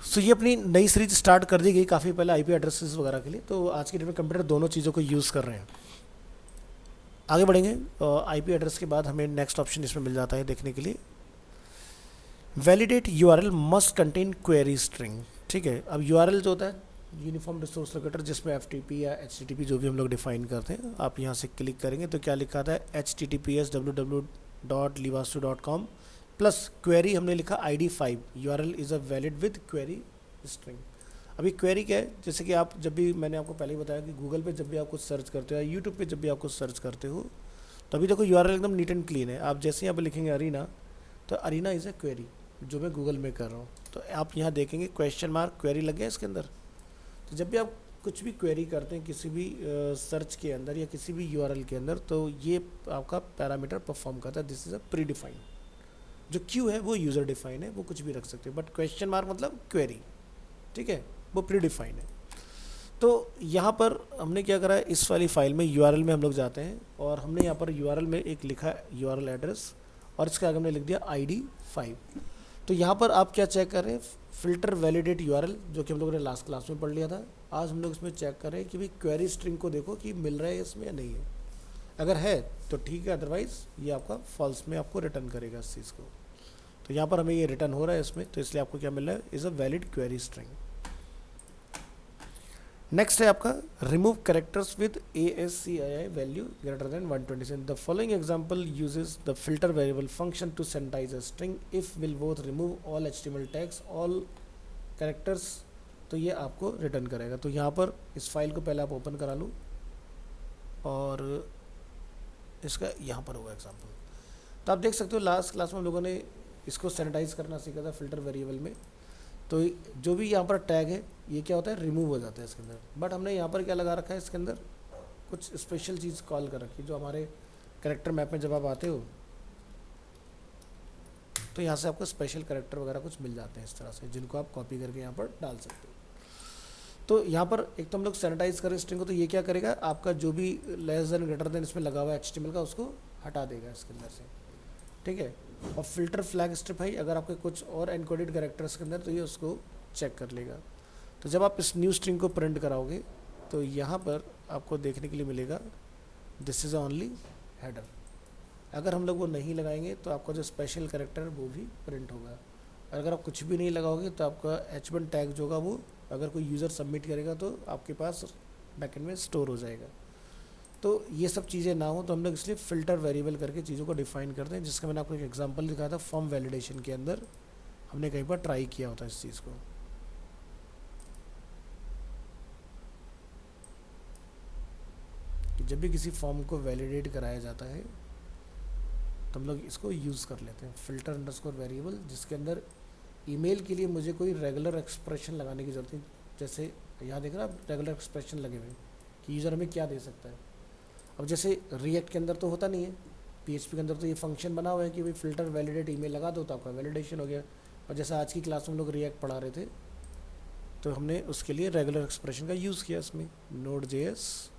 सो ये अपनी नई सीरीज स्टार्ट कर दी गई काफ़ी पहले आईपी एड्रेसेस वगैरह के लिए। तो आज की डेट में कंप्यूटर दोनों चीज़ों को यूज़ कर रहे हैं। आगे बढ़ेंगे। आईपी एड्रेस के बाद हमें नेक्स्ट ऑप्शन इसमें मिल जाता है देखने के लिए, validate URL must contain query string. ठीक है, अब यूआरएल जो होता है यूनिफॉर्म रिसोर्स लोकेटर, जिसमें एफटीपी या एचटीटीपी जो भी हम लोग डिफाइन करते हैं, आप यहाँ से क्लिक करेंगे तो क्या लिखा था, https://www.livastu.com प्लस क्वेरी हमने लिखा ID5 URL is a valid with query string. अभी क्वेरी क्या है, जैसे कि आप जब भी, मैंने आपको पहले ही बताया कि गूगल पे जब भी आप कुछ सर्च करते हो या यूट्यूब पे जब भी आप कुछ सर्च करते हो, तो अभी देखो यूआरएल एकदम नीट एंड क्लीन है। आप जैसे यहाँ पे लिखेंगे अरीना, तो अरीना इज़ अ क्वेरी जो मैं गूगल में कर रहा हूँ, तो आप यहाँ देखेंगे क्वेश्चन मार्क क्वेरी लग गया इसके अंदर। तो जब भी आप कुछ भी क्वेरी करते हैं किसी भी सर्च के अंदर या किसी भी यूआरएल के अंदर, तो ये आपका पैरामीटर परफॉर्म करता है, this is a pre defined. जो क्यू है वो यूज़र डिफाइन है, वो कुछ भी रख सकते हो, बट क्वेश्चन मार्क मतलब क्वेरी, ठीक है, वो प्री डिफाइन है। तो यहाँ पर हमने क्या करा है, इस वाली फाइल में यूआरएल में हम लोग जाते हैं और हमने यहाँ पर यूआरएल में एक लिखा है यूआरएल एड्रेस और इसके आगे हमने लिख दिया ID5। तो यहाँ पर आप क्या चेक कर रहे हैं, फिल्टर वैलिडेट यूआरएल, जो कि हम लोगों ने लास्ट क्लास में पढ़ लिया था। आज हम लोग इसमें चेक कर रहे हैं कि भाई क्वेरी स्ट्रिंग को देखो कि मिल रहा है इसमें या नहीं है। अगर है तो ठीक है, अदरवाइज़ ये आपका फॉल्स में आपको रिटर्न करेगा इस चीज़ को। तो यहाँ पर हमें ये रिटर्न हो रहा है इसमें, तो इसलिए आपको क्या मिल रहा है, is a valid query string. Next है आपका remove characters with ASCII value greater than 127। The following example uses the filter variable function to sanitize a string if will both remove all HTML tags all characters. तो ये आपको return करेगा। तो यहाँ पर इस फाइल को पहले आप ओपन करा लो और इसका यहाँ पर होगा एग्जाम्पल। तो आप देख सकते हो लास्ट क्लास में हम लोगों ने इसको सैनिटाइज करना सीखा था फिल्टर वेरिएबल में। तो जो भी यहाँ पर टैग है ये क्या होता है, रिमूव हो जाता है इसके अंदर। बट हमने यहाँ पर क्या लगा रखा है, इसके अंदर कुछ स्पेशल चीज़ कॉल कर रखी है, जो हमारे कैरेक्टर मैप में जब आप आते हो तो यहाँ से आपको स्पेशल कैरेक्टर वगैरह कुछ मिल जाते हैं इस तरह से, जिनको आप कॉपी करके यहाँ पर डाल सकते हो। तो यहाँ पर एक तो हम लोग सैनिटाइज करें स्ट्रिंग को, तो ये क्या करेगा, आपका जो भी लेस देन ग्रेटर देन इसमें लगा हुआ है HTML का, उसको हटा देगा इसके अंदर से, ठीक है। और फिल्टर फ्लैग स्ट्रिप है, अगर आपके कुछ और एनकोडेड कैरेक्टर्स के अंदर, तो ये उसको चेक कर लेगा। तो जब आप इस न्यू स्ट्रिंग को प्रिंट कराओगे तो यहाँ पर आपको देखने के लिए मिलेगा दिस इज़ ओनली हेडर। अगर हम लोग वो नहीं लगाएंगे तो आपका जो स्पेशल कैरेक्टर है वो भी प्रिंट होगा। और अगर आप कुछ भी नहीं लगाओगे तो आपका H1 टैग जो होगा वो अगर कोई यूज़र सबमिट करेगा तो आपके पास बैकएंड में स्टोर हो जाएगा। तो ये सब चीज़ें ना हो तो हम लोग इसलिए फ़िल्टर वेरिएबल करके चीज़ों को डिफ़ाइन करते हैं, जिसका मैंने आपको एक एग्जांपल दिखाया था फॉर्म वैलिडेशन के अंदर, हमने कहीं पर ट्राई किया होता है इस चीज़ को। जब भी किसी फॉर्म को वैलिडेट कराया जाता है तो हम लोग इसको यूज़ कर लेते हैं, फिल्टर अंडरस्कोर वेरिएबल, जिसके अंदर ईमेल के लिए मुझे कोई रेगुलर एक्सप्रेशन लगाने की ज़रूरत नहीं। जैसे यहाँ देख रहे हैं आप रेगुलर एक्सप्रेशन लगे हुए कि यूज़र हमें क्या दे सकता है। अब जैसे रिएक्ट के अंदर तो होता नहीं है, PHP के अंदर तो ये फंक्शन बना हुआ है कि भाई फिल्टर वैलिडेट ईमेल लगा दो तो आपका वैलिडेशन हो गया। और जैसे आज की क्लास में हम लोग रिएक्ट पढ़ा रहे थे तो हमने उसके लिए रेगुलर एक्सप्रेशन का यूज़ किया इसमें, Node.js।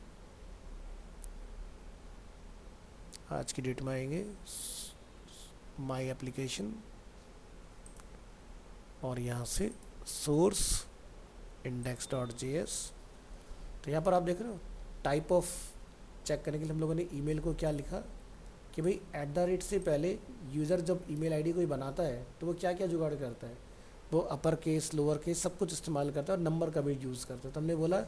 आज की डेट में आएंगे माई एप्लीकेशन और यहाँ से सोर्स index.js। तो यहाँ पर आप देख रहे हो टाइप ऑफ चेक करने के लिए हम लोगों ने ईमेल को क्या लिखा कि भाई @ से पहले यूज़र जब ईमेल आईडी कोई बनाता है तो वो क्या क्या जुगाड़ करता है, वो अपर केस लोअर केस सब कुछ इस्तेमाल करता है और नंबर का भी यूज़ करता है। तो हमने बोला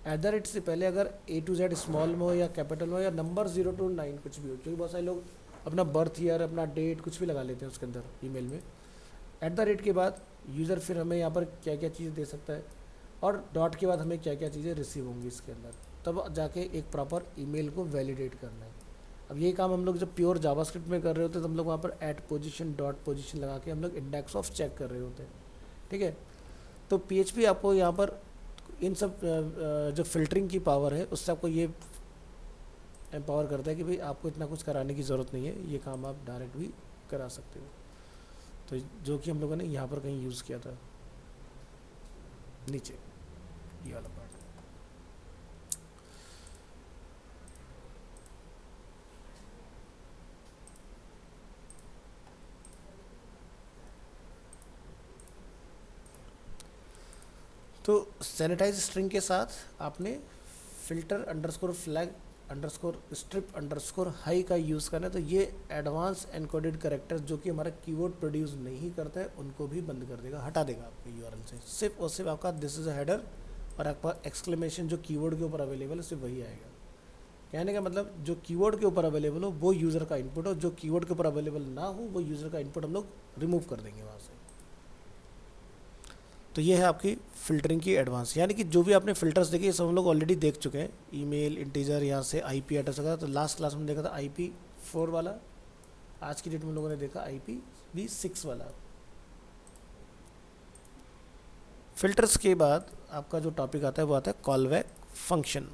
@ से पहले अगर A to Z स्मॉल में हो या कैपिटल में हो या नंबर 0 to 9 कुछ भी हो, क्योंकि बहुत सारे लोग अपना बर्थ ईयर अपना डेट कुछ भी लगा लेते हैं उसके अंदर ईमेल में। @ के बाद यूज़र फिर हमें यहाँ पर क्या क्या चीज़ें दे सकता है और डॉट के बाद हमें क्या क्या चीज़ें रिसीव होंगी इसके अंदर, तब जाके एक प्रॉपर ईमेल को वैलिडेट करना है। अब ये काम हम लोग जब प्योर जावास्क्रिप्ट में कर रहे होते हैं तो हम लोग वहाँ पर @पोजीशन डॉट पोजीशन लगा के हम लोग इंडेक्स ऑफ चेक कर रहे होते हैं, ठीक है। तो PHP आपको यहाँ पर इन सब जो फिल्टरिंग की पावर है उससे आपको ये एम्पावर करता है कि भाई आपको इतना कुछ कराने की ज़रूरत नहीं है, ये काम आप डायरेक्ट भी करा सकते हो। तो जो कि हम लोगों ने यहाँ पर कहीं यूज़ किया था नीचे, ये वाला पार्ट। तो सैनिटाइज स्ट्रिंग के साथ आपने filter underscore flag underscore strip underscore high का यूज़ करना है। तो ये एडवांस एनकोडेड कैरेक्टर जो कि हमारा कीवर्ड प्रोड्यूस नहीं करता है उनको भी बंद कर देगा, हटा देगा आपके यूआरएल से। सिर्फ और सिर्फ आपका दिस इज़ अ हेडर और आपका एक्सक्लेमेशन जो कीवर्ड के ऊपर अवेलेबल है सिर्फ वही आएगा। कहने का मतलब जो कीवर्ड के ऊपर अवेलेबल हो वो यूज़र का इनपुट हो, जो कीवर्ड के ऊपर अवेलेबल ना हो वो यूज़र का इनपुट हम लोग रिमूव कर देंगे वहाँ से। तो ये है आपकी फ़िल्टरिंग की एडवांस, यानी कि जो भी आपने फ़िल्टर्स देखे ये सब हम लोग ऑलरेडी देख चुके हैं। ईमेल, इंटीजर, यहाँ से IP एड्रेस वगैरह। तो लास्ट क्लास में देखा था IP4 वाला, आज की डेट में लोगों ने देखा IPv6 वाला। फिल्टर्स के बाद आपका जो टॉपिक आता है वो आता है कॉलबैक फंक्शन।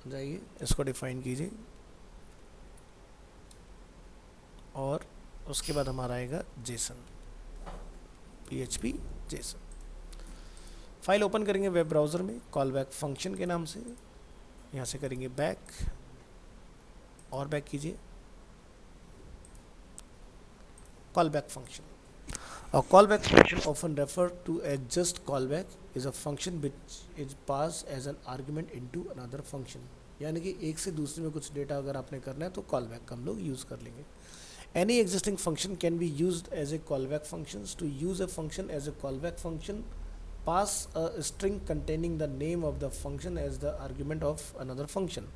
जाइए इसको डिफाइन कीजिए और उसके बाद हमारा आएगा Jason, PHP Jason. File open करेंगे वेब ब्राउज़र में कॉलबैक फंक्शन के नाम से, यहाँ से करेंगे बैक और बैक कीजिए callback function. A callback function often referred to as just callback is a function which is passed as an argument into another function। यानी कि एक से दूसरे में कुछ डेटा अगर आपने करना है तो callback का हम लोग यूज़ कर लेंगे। Any existing function can be used as a callback functions। To use a function as a callback function, pass a string containing the name of the function as the argument of another function।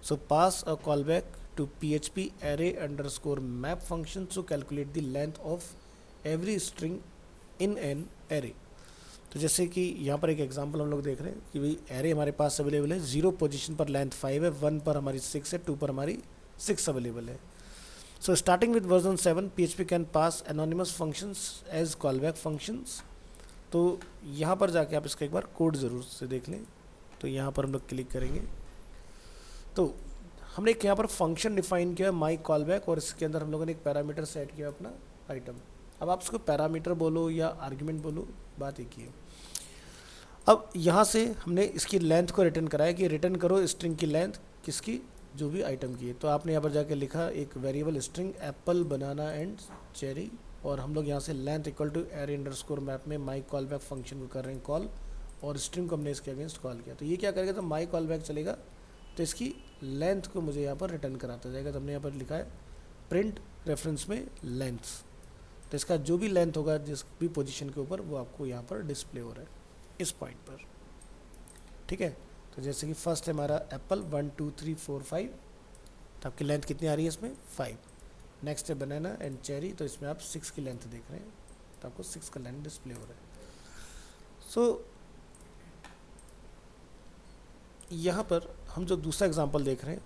So pass a callback to PHP array underscore map function to calculate the length of every string in an array। तो जैसे कि यहाँ पर एक example हम लोग देख रहे हैं कि भाई एरे हमारे पास अवेलेबल है, 0 पोजीशन पर लेंथ 5 है, 1 पर हमारी 6 है, 2 पर हमारी 6 अवेलेबल है। So starting with version 7 PHP can pass anonymous functions as callback functions. तो यहाँ पर जाके आप इसका एक बार कोड ज़रूर से देख लें। तो यहाँ पर हम लोग क्लिक करेंगे तो हमने एक यहाँ पर फंक्शन डिफाइन किया माई कॉलबैक और इसके अंदर हम लोगों ने एक पैरामीटर सेट किया अपना आइटम। अब आप इसको पैरामीटर बोलो या आर्ग्यूमेंट बोलो, बात एक ही है। अब यहाँ से हमने इसकी लेंथ को रिटर्न कराया कि रिटर्न करो स्ट्रिंग की लेंथ किसकी, जो भी आइटम की है। तो आपने यहाँ पर जाके लिखा एक variable string apple, banana and cherry, और हम लोग यहाँ से length equal to array underscore map में माई कॉलबैक फंक्शन को कर रहे हैं कॉल, और स्ट्रिंग को हमने इसके अगेंस्ट कॉल किया। तो ये क्या करेगा, तो माई कॉलबैक चलेगा तो इसकी लेंथ को मुझे यहाँ पर रिटर्न कराता जाएगा। तो हमने यहाँ पर लिखा है प्रिंट रेफरेंस में लेंथ, तो इसका जो भी लेंथ होगा जिस भी पोजीशन के ऊपर वो आपको यहाँ पर डिस्प्ले हो रहा है इस पॉइंट पर, ठीक है। तो जैसे कि फर्स्ट है हमारा एप्पल 1 2 3 4 5, तो आपकी लेंथ कितनी आ रही है इसमें 5। नेक्स्ट है बनाना एंड चेरी, तो इसमें आप 6 की लेंथ देख रहे हैं, तो आपको 6 का लेंथ डिस्प्ले हो रहा है। सो यहाँ पर हम जो दूसरा एग्जांपल देख रहे हैं,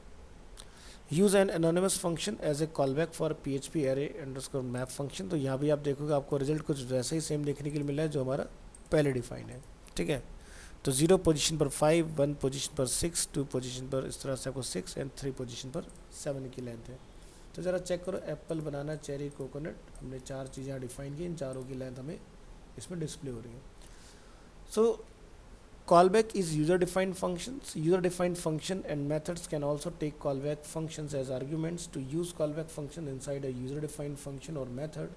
use an anonymous function as a callback for PHP array underscore map function. तो यहाँ भी आप देखोगे आपको रिजल्ट कुछ वैसे ही सेम देखने के लिए मिला है जो हमारा पहले डिफाइन है, ठीक है। तो 0 पोजीशन पर 5, 1 पोजीशन पर 6, 2 पोजीशन पर इस तरह से आपको 6 एंड 3 पोजीशन पर 7 की लेंथ है। तो ज़रा चेक करो, एप्पल, बनाना, चेरी, कोकोनट, हमने 4 चीज़ें डिफाइन की, इन चारों की लेंथ हमें इसमें डिस्प्ले हो रही है। सो callback is user defined functions। User defined function and methods can also take callback functions as arguments। To use callback function inside a user defined function or method,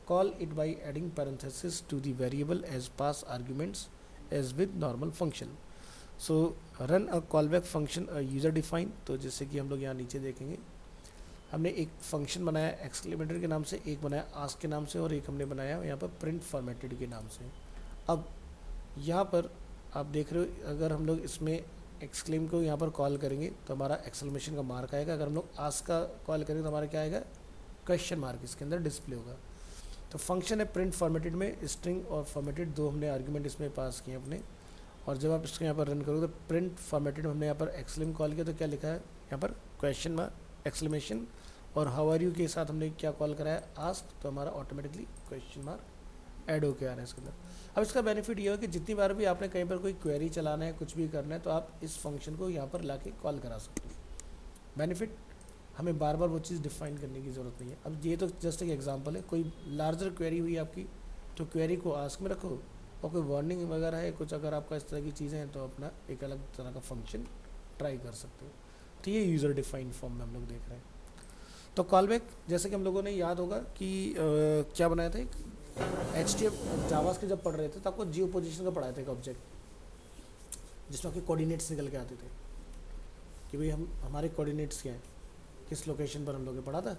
call it by adding parentheses to the variable as pass arguments as with normal function। So run a callback function a user defined। तो जैसे कि हम लोग यहाँ नीचे देखेंगे हमने एक फंक्शन बनाया एक्सक्लेमेटर के नाम से, एक बनाया आस्क के नाम से, और एक हमने बनाया यहाँ पर प्रिंट फॉर्मेटेड के नाम से। अब यहाँ पर आप देख रहे हो अगर हम लोग इसमें एक्सक्लेम को यहाँ पर कॉल करेंगे तो हमारा एक्सक्लेमेशन का मार्क आएगा, अगर हम लोग आस्क का कॉल करेंगे तो हमारा क्या आएगा, क्वेश्चन मार्क इसके अंदर डिस्प्ले होगा। तो फंक्शन है प्रिंट फॉर्मेटेड में स्ट्रिंग और फॉर्मेटेड, दो हमने आर्ग्यूमेंट इसमें पास किए अपने, और जब आप इसको यहाँ पर रन करोगे तो प्रिंट फॉर्मेटेड में हमने यहाँ पर एक्सक्लेम कॉल किया तो क्या लिखा है यहाँ पर क्वेश्चन मार्क एक्सक्लेमेशन, और हाउ आर यू के साथ हमने क्या कॉल कराया आस्क, तो हमारा ऑटोमेटिकली क्वेश्चन मार्क ऐड होके आ रहे हैं इसके अंदर। अब इसका बेनिफिट ये है कि जितनी बार भी आपने कहीं पर कोई क्वेरी चलाना है, कुछ भी करना है, तो आप इस फंक्शन को यहाँ पर लाके कॉल करा सकते हो। बेनिफिट, हमें बार बार वो चीज़ डिफाइन करने की ज़रूरत नहीं है। अब ये तो जस्ट एक एग्जांपल है, कोई लार्जर क्वेरी हुई आपकी तो क्वेरी को आस्क में रखो, और कोई वार्निंग वगैरह है कुछ, अगर आपका इस तरह की चीज़ें हैं तो अपना एक अलग तरह का फंक्शन ट्राई कर सकते हो। तो ये यूज़र डिफाइंड फॉर्म में हम लोग देख रहे हैं। तो कॉल बैक, जैसे कि हम लोगों ने याद होगा कि क्या बनाया था, एक HTML जावास के जब पढ़ रहे थे तो आपको जियो पोजिशन का पढ़ाया था एक ऑब्जेक्ट, जिसमें आपके कोऑर्डिनेट्स निकल के आते थे कि भाई हमारे कोऑर्डिनेट्स क्या हैं, किस लोकेशन पर हम लोगों ने पढ़ा था,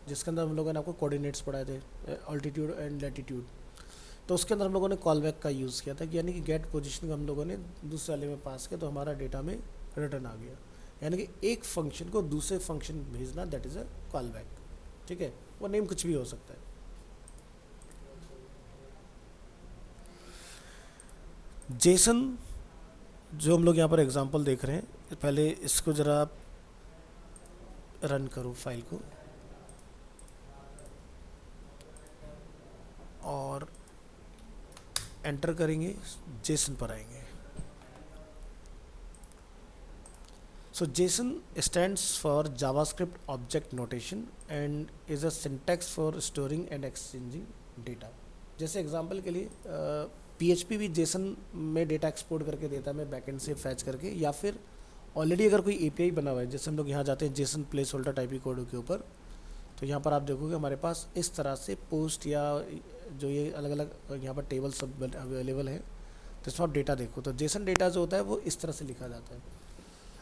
जिसके अंदर हम लोगों ने आपको कोऑर्डिनेट्स पढ़ाए थे, ऑल्टीट्यूड एंड लैटिट्यूड। तो उसके अंदर हम लोगों ने कॉल बैक का यूज़ किया था कि यानी कि गेट पोजीशन का हम लोगों ने दूसरे वाले में पास किया तो हमारा डेटा में रिटर्न आ गया, यानी कि एक फंक्शन को दूसरे फंक्शन भेजना, that is a call back. ठीक है, वो नेम कुछ भी हो सकता है। जेसन जो हम लोग यहाँ पर एग्जांपल देख रहे हैं, पहले इसको ज़रा आप रन करो फाइल को, और एंटर करेंगे, जेसन पर आएंगे। So JSON stands for JavaScript object notation and is a syntax for storing and exchanging data. जैसे एग्जांपल के लिए PHP भी जेसन में डेटा एक्सपोर्ट करके देता है, मैं बैकएंड से फैच करके, या फिर ऑलरेडी अगर कोई API बना हुआ है, जैसे हम लोग यहाँ जाते हैं जेसन प्लेस होल्डर टाइप की कोड के ऊपर, तो यहाँ पर आप देखोगे हमारे पास इस तरह से पोस्ट या जो ये अलग अलग यहाँ पर टेबल सब अवेलेबल है, तो इसमें आप डेटा देखो तो जेसन डेटा जो होता है वो इस तरह से लिखा जाता है।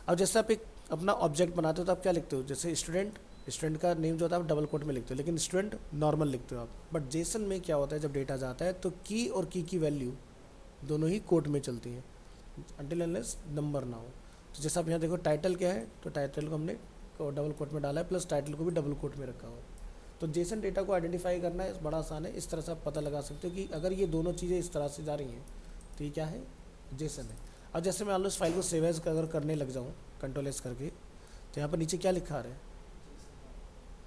अब जैसे आप एक अपना ऑब्जेक्ट बनाते हो तो आप क्या लिखते हो, जैसे स्टूडेंट का नेम जो होता है आप डबल कोट में लिखते हो, लेकिन स्टूडेंट नॉर्मल लिखते हो आप। बट जेसन में क्या होता है, जब डेटा जाता है तो की और की वैल्यू दोनों ही कोट में चलती हैं, अनटिल अनलेस नंबर ना हो। तो जैसे आप यहाँ देखो टाइटल क्या है, तो टाइटल को हमने डबल कोट में डाला है, प्लस टाइटल को भी डबल कोट में रखा हुआ है। तो जेसन डेटा को आइडेंटिफाई करना है बड़ा आसान है, इस तरह से आप पता लगा सकते हो कि अगर ये दोनों चीज़ें इस तरह से जा रही हैं तो ये क्या है, जेसन है। अब जैसे मैं मान लो इस फाइल को सेव एज अगर करने लग जाऊँ कंट्रोल S करके, तो यहाँ पर नीचे क्या लिखा आ रहा है,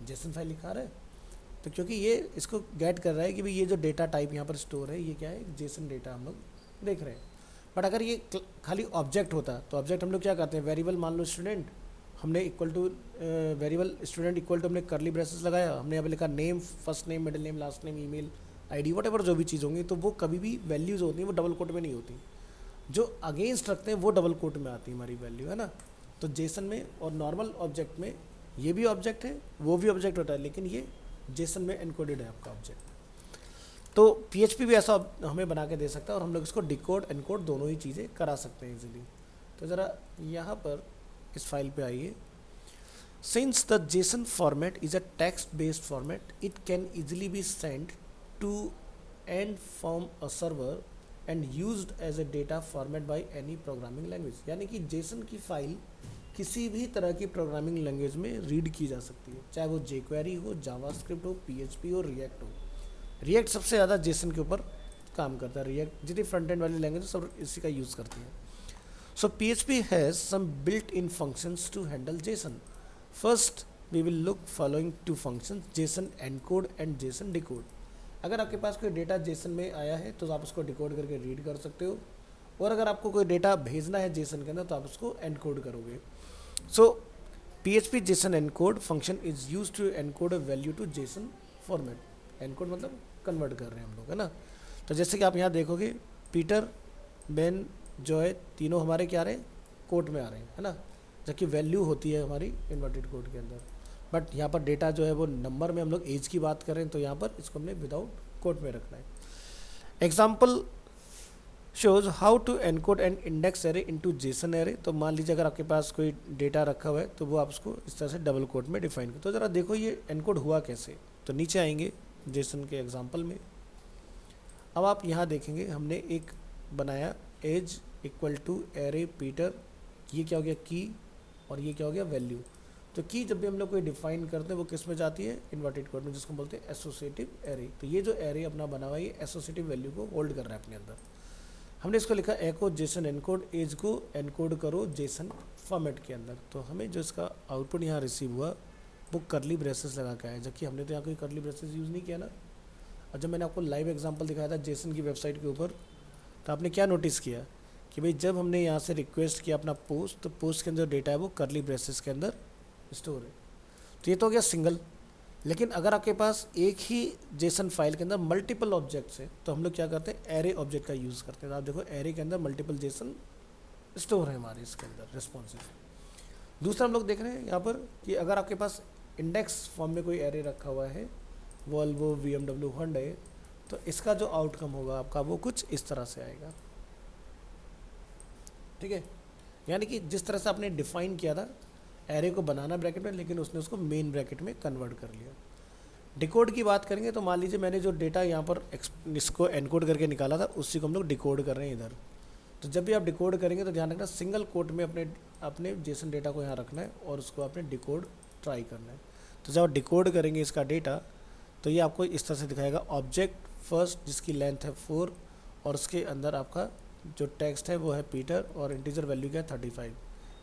जेसन फाइल लिखा आ रहा है। तो क्योंकि ये इसको गेट कर रहा है कि भाई ये जो डेटा टाइप यहाँ पर स्टोर है ये क्या है, जेसन डेटा हम लोग देख रहे हैं। बट अगर ये खाली ऑब्जेक्ट होता तो ऑब्जेक्ट हम लोग क्या करते हैं, वेरिएबल मान लो स्टूडेंट, हमने equal to variable student equal to हमने करली ब्रेसेस लगाया, हमने यहाँ पे लिखा name, first name, middle name, last name, email ID, whatever जो भी चीज़ होंगी, तो वो कभी भी वैल्यूज होती हैं वो डबल कोट में नहीं होती, जो अगेंस्ट रखते हैं वो डबल कोट में आती है हमारी वैल्यू, है ना। तो जेसन में और नॉर्मल ऑब्जेक्ट में ये भी ऑब्जेक्ट है वो भी ऑब्जेक्ट होता है, लेकिन ये जेसन में एनकोडेड है आपका ऑब्जेक्ट। तो PHP भी ऐसा हमें बना के दे सकता है और हम लोग इसको डिकोड एनकोड दोनों ही चीज़ें करा सकते हैं इजीली। तो ज़रा यहाँ पर इस फाइल पे आइए। Since the JSON format is a text based format, it can easily be send to and from a server and used as a data format by any programming language. यानी कि Jason की file किसी भी तरह की programming language में read की जा सकती है, चाहे वो jQuery हो, जावास्क्रिप्ट हो, PHP हो, रिएक्ट हो। रिएक्ट सबसे ज़्यादा जेसन के ऊपर काम करता है, रिएक्ट जितनी फ्रंट एंड वाली लैंग्वेज सब इसी का यूज़ करती है। So PHP has some built in functions to handle JSON. First we will look following two functions, JSON encode and JSON decode. अगर आपके पास कोई डेटा जेसन में आया है तो आप उसको डिकोड करके रीड कर सकते हो, और अगर आपको कोई डेटा भेजना है जेसन के अंदर तो आप उसको एनकोड करोगे। So PHP JSON encode function is use to encode a value to JSON format. Encode मतलब कन्वर्ट कर रहे हैं हम लोग, है ना। तो जैसे कि आप यहाँ देखोगे पीटर, बेन, जॉय तीनों हमारे क्या आ रहे हैं, कोट में आ रहे हैं, है ना, जबकि वैल्यू होती है हमारी इन्वर्टेड कोड के अंदर। बट यहाँ पर डेटा जो है वो नंबर में हम लोग एज की बात करें तो यहाँ पर इसको हमने विदाउट कोट में रखना है। Example shows how to encode and index array into JSON array. तो मान लीजिए अगर आपके पास कोई डेटा रखा हुआ है तो वो आप उसको इस तरह से डबल कोट में डिफाइन करो। तो ज़रा देखो ये एनकोड हुआ कैसे। तो नीचे आएंगे जेसन के एग्जांपल में। अब आप यहाँ देखेंगे हमने एक बनाया age equal to array Peter, ये क्या हो गया की, और ये क्या हो गया वैल्यू। तो की जब भी हम लोग कोई डिफाइन करते हैं वो किस में जाती है, इन्वर्टेड कोड में, जिसको बोलते हैं एसोसिएटिव एरे। तो ये जो एरे अपना बना हुआ है ये एसोसिएटिव वैल्यू को होल्ड कर रहा है अपने अंदर। हमने इसको लिखा एको जेसन एनकोड, एज को एनकोड करो जेसन फॉर्मेट के अंदर। तो हमें जो इसका आउटपुट यहाँ रिसीव हुआ वो करली ब्रेसेस लगा के आया, जबकि हमने तो यहाँ कोई करली ब्रेसेस यूज़ नहीं किया ना। और जब मैंने आपको लाइव एग्जांपल दिखाया था जेसन की वेबसाइट के ऊपर, तो आपने क्या नोटिस किया कि भाई जब हमने यहाँ से रिक्वेस्ट किया अपना पोस्ट, तो पोस्ट के अंदर डेटा है वो करली ब्रेसेस के अंदर स्टोर है। तो ये तो हो गया सिंगल। लेकिन अगर आपके पास एक ही जेसन फाइल के अंदर मल्टीपल ऑब्जेक्ट्स हैं, तो हम लोग क्या करते हैं, एरे ऑब्जेक्ट का यूज़ करते हैं। तो आप देखो एरे के अंदर मल्टीपल जेसन स्टोर है हमारे इसके अंदर रिस्पॉन्सेज। दूसरा हम लोग देख रहे हैं यहाँ पर कि अगर आपके पास इंडेक्स फॉर्म में कोई एरे रखा हुआ है, वॉल्वो BMW Hyundai, तो इसका जो आउटकम होगा आपका वो कुछ इस तरह से आएगा। ठीक है, यानी कि जिस तरह से आपने डिफाइन किया था एरे को बनाना ब्रैकेट में, लेकिन उसने उसको मेन ब्रैकेट में कन्वर्ट कर लिया। डिकोड की बात करेंगे तो मान लीजिए मैंने जो डेटा यहाँ पर इसको एनकोड करके निकाला था, उसी को हम लोग डिकोड कर रहे हैं इधर। तो जब भी आप डिकोड करेंगे तो ध्यान रखना सिंगल कोट में अपने जेसन डेटा को यहाँ रखना है और उसको आपने डिकोड ट्राई करना है। तो जब आप डिकोड करेंगे इसका डेटा, तो ये आपको इस तरह से दिखाएगा, ऑब्जेक्ट फर्स्ट जिसकी लेंथ है 4 और उसके अंदर आपका जो टेक्स्ट है वो है पीटर और इंटीजर वैल्यू क्या है 35।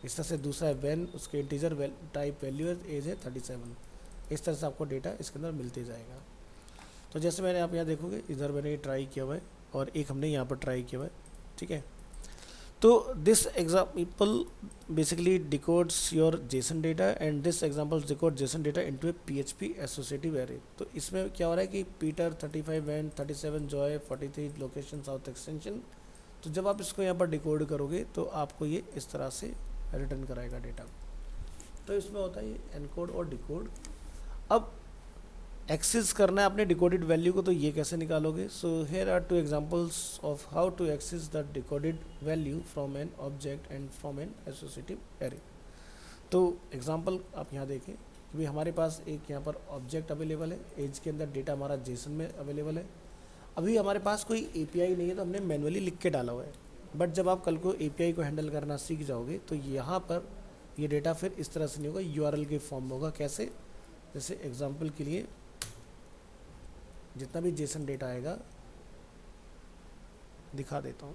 इस तरह से दूसरा है व्हेन, उसके इंटीजर टाइप वैल्यू है एज है 37। इस तरह से आपको डेटा इसके अंदर मिलते जाएगा। तो जैसे मैंने आप यहाँ देखोगे इधर मैंने ये ट्राई किया हुआ है और एक हमने यहाँ पर ट्राई किया हुआ है। ठीक है, तो this example basically decodes your JSON data and this example decode JSON data into a PHP associative array. तो इसमें क्या हो रहा है कि Peter 35 Ben 37 Joe 43 location South Extension. तो जब आप इसको यहाँ पर डिकोड करोगे तो आपको ये इस तरह से रिटर्न कराएगा डेटा। तो इसमें होता है ये एनकोड और डिकोड। अब एक्सेस करना है अपने डिकोडेड वैल्यू को, तो ये कैसे निकालोगे? So here are 2 examples of how to access the decoded value from an object and from an associative array. तो एग्जांपल आप यहाँ देखें कि भाई हमारे पास एक यहाँ पर ऑब्जेक्ट अवेलेबल है, एज के अंदर डेटा हमारा जेसन में अवेलेबल है। अभी हमारे पास कोई API नहीं है तो हमने मैनुअली लिख के डाला हुआ है। बट जब आप कल को API को हैंडल करना सीख जाओगे तो यहाँ पर ये डेटा फिर इस तरह से नहीं होगा, URL के फॉर्म में होगा। कैसे? जैसे एग्जांपल के लिए जितना भी जेसन डेटा आएगा दिखा देता हूँ।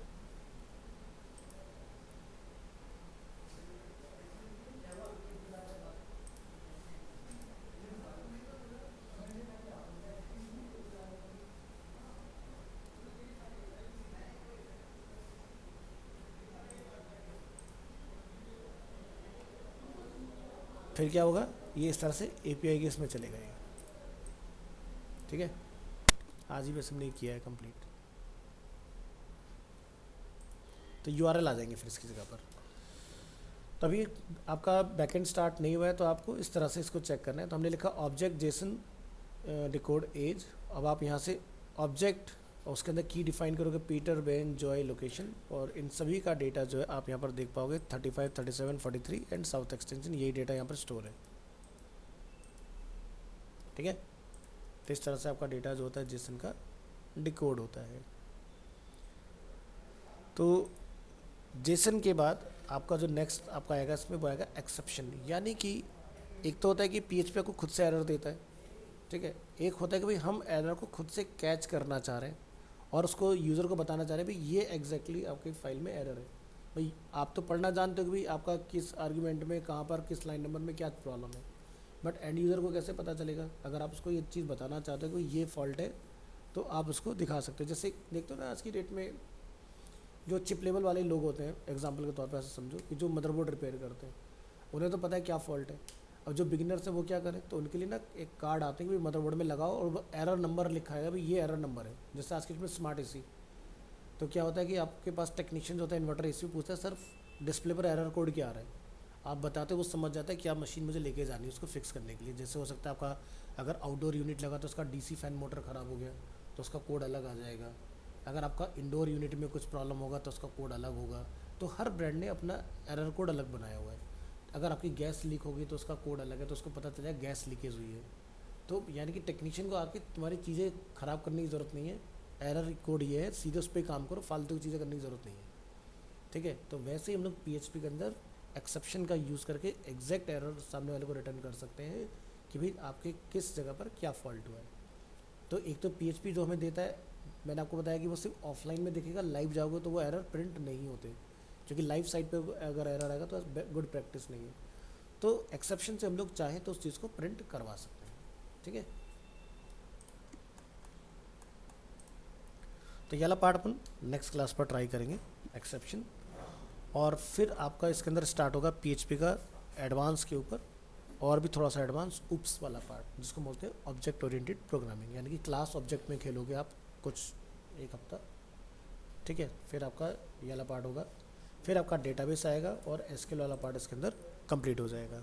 फिर क्या होगा, ये इस तरह से API के इसमें चलेगा ये। ठीक है, आज ही वैसे हमने किया है कंप्लीट। तो URL आ जाएंगे फिर इसकी जगह पर। तभी आपका बैकएंड स्टार्ट नहीं हुआ है तो आपको इस तरह से इसको चेक करना है। तो हमने लिखा ऑब्जेक्ट जेसन डिकोड एज। अब आप यहाँ से ऑब्जेक्ट और उसके अंदर की डिफाइन करोगे पीटर बेन जॉय लोकेशन, और इन सभी का डेटा जो है आप यहाँ पर देख पाओगे 35 37 43 एंड साउथ एक्सटेंशन, यही डेटा यहाँ पर स्टोर है। ठीक है, तो इस तरह से आपका डेटा जो होता है जेसन का डिकोड होता है। तो जेसन के बाद आपका जो नेक्स्ट आपका आएगा इसमें वो आएगा एक्सेप्शन। यानी कि एक तो होता है कि PHP आपको खुद से एरर देता है, ठीक है। एक होता है कि भाई हम एरर को खुद से कैच करना चाह रहे हैं और उसको यूज़र को बताना चाह रहे हैं भाई ये एग्जैक्टली आपकी फाइल में एरर है। भाई आप तो पढ़ना जानते हो कि भाई आपका किस आर्गुमेंट में कहाँ पर किस लाइन नंबर में क्या प्रॉब्लम है, बट एंड यूज़र को कैसे पता चलेगा? अगर आप उसको ये चीज़ बताना चाहते हो कि ये फॉल्ट है तो आप उसको दिखा सकते हो। जैसे देखते हो ना आज की डेट में जो चिप लेवल वाले लोग होते हैं, एग्जांपल के तौर पर ऐसे समझो कि जो मदरबोर्ड रिपेयर करते हैं, उन्हें तो पता है क्या फॉल्ट है। अब जो बिगिनर्स है वो क्या करें, तो उनके लिए ना एक कार्ड आते हैं कि मदरबोर्ड में लगाओ और एरर नंबर लिखा है भाई ये एरर नंबर है। जैसे आज के डेट में स्मार्ट AC, तो क्या होता है कि आपके पास टेक्नीशियन होता है इन्वर्टर AC पूछता है सर डिस्प्ले पर एरर कोड क्या आ रहा है, आप बताते हो वो समझ जाता है क्या मशीन मुझे लेके जानी है उसको फिक्स करने के लिए। जैसे हो सकता है आपका अगर आउटडोर यूनिट लगा तो उसका DC फैन मोटर ख़राब हो गया तो उसका कोड अलग आ जाएगा। अगर आपका इंडोर यूनिट में कुछ प्रॉब्लम होगा तो उसका कोड अलग होगा। तो हर ब्रांड ने अपना एरर कोड अलग बनाया हुआ है। अगर आपकी गैस लीक होगी तो उसका कोड अलग है, तो उसको पता चलेगा गैस लीकेज हुई है। तो यानी कि टेक्नीशियन को आके तुम्हारी चीज़ें ख़राब करने की ज़रूरत नहीं है, एरर कोड ये है, सीधे उस पर काम करो, फालतू की चीज़ें करने की ज़रूरत नहीं है। ठीक है, तो वैसे ही हम लोग PHP के अंदर एक्सेप्शन का यूज़ करके एग्जैक्ट एरर सामने वाले को रिटर्न कर सकते हैं कि भाई आपके किस जगह पर क्या फॉल्ट हुआ है। तो एक तो PHP जो हमें देता है, मैंने आपको बताया कि वो सिर्फ ऑफलाइन में दिखेगा, लाइव जाओगे तो वो एरर प्रिंट नहीं होते, क्योंकि लाइव साइट पे अगर एरर आएगा तो गुड प्रैक्टिस नहीं है। तो एक्सेप्शन से हम लोग चाहें तो उस चीज़ को प्रिंट करवा सकते हैं। ठीक है, तो ये वाला पार्ट अपन नेक्स्ट क्लास पर ट्राई करेंगे, एक्सेप्शन। और फिर आपका इसके अंदर स्टार्ट होगा PHP का एडवांस के ऊपर, और भी थोड़ा सा एडवांस उप्स वाला पार्ट, जिसको बोलते हैं ऑब्जेक्ट ओरिएंटेड प्रोग्रामिंग, यानी कि क्लास ऑब्जेक्ट में खेलोगे आप कुछ एक हफ्ता, ठीक है। फिर आपका ये वाला पार्ट होगा, फिर आपका डेटाबेस आएगा और SQL वाला पार्ट इसके अंदर कंप्लीट हो जाएगा।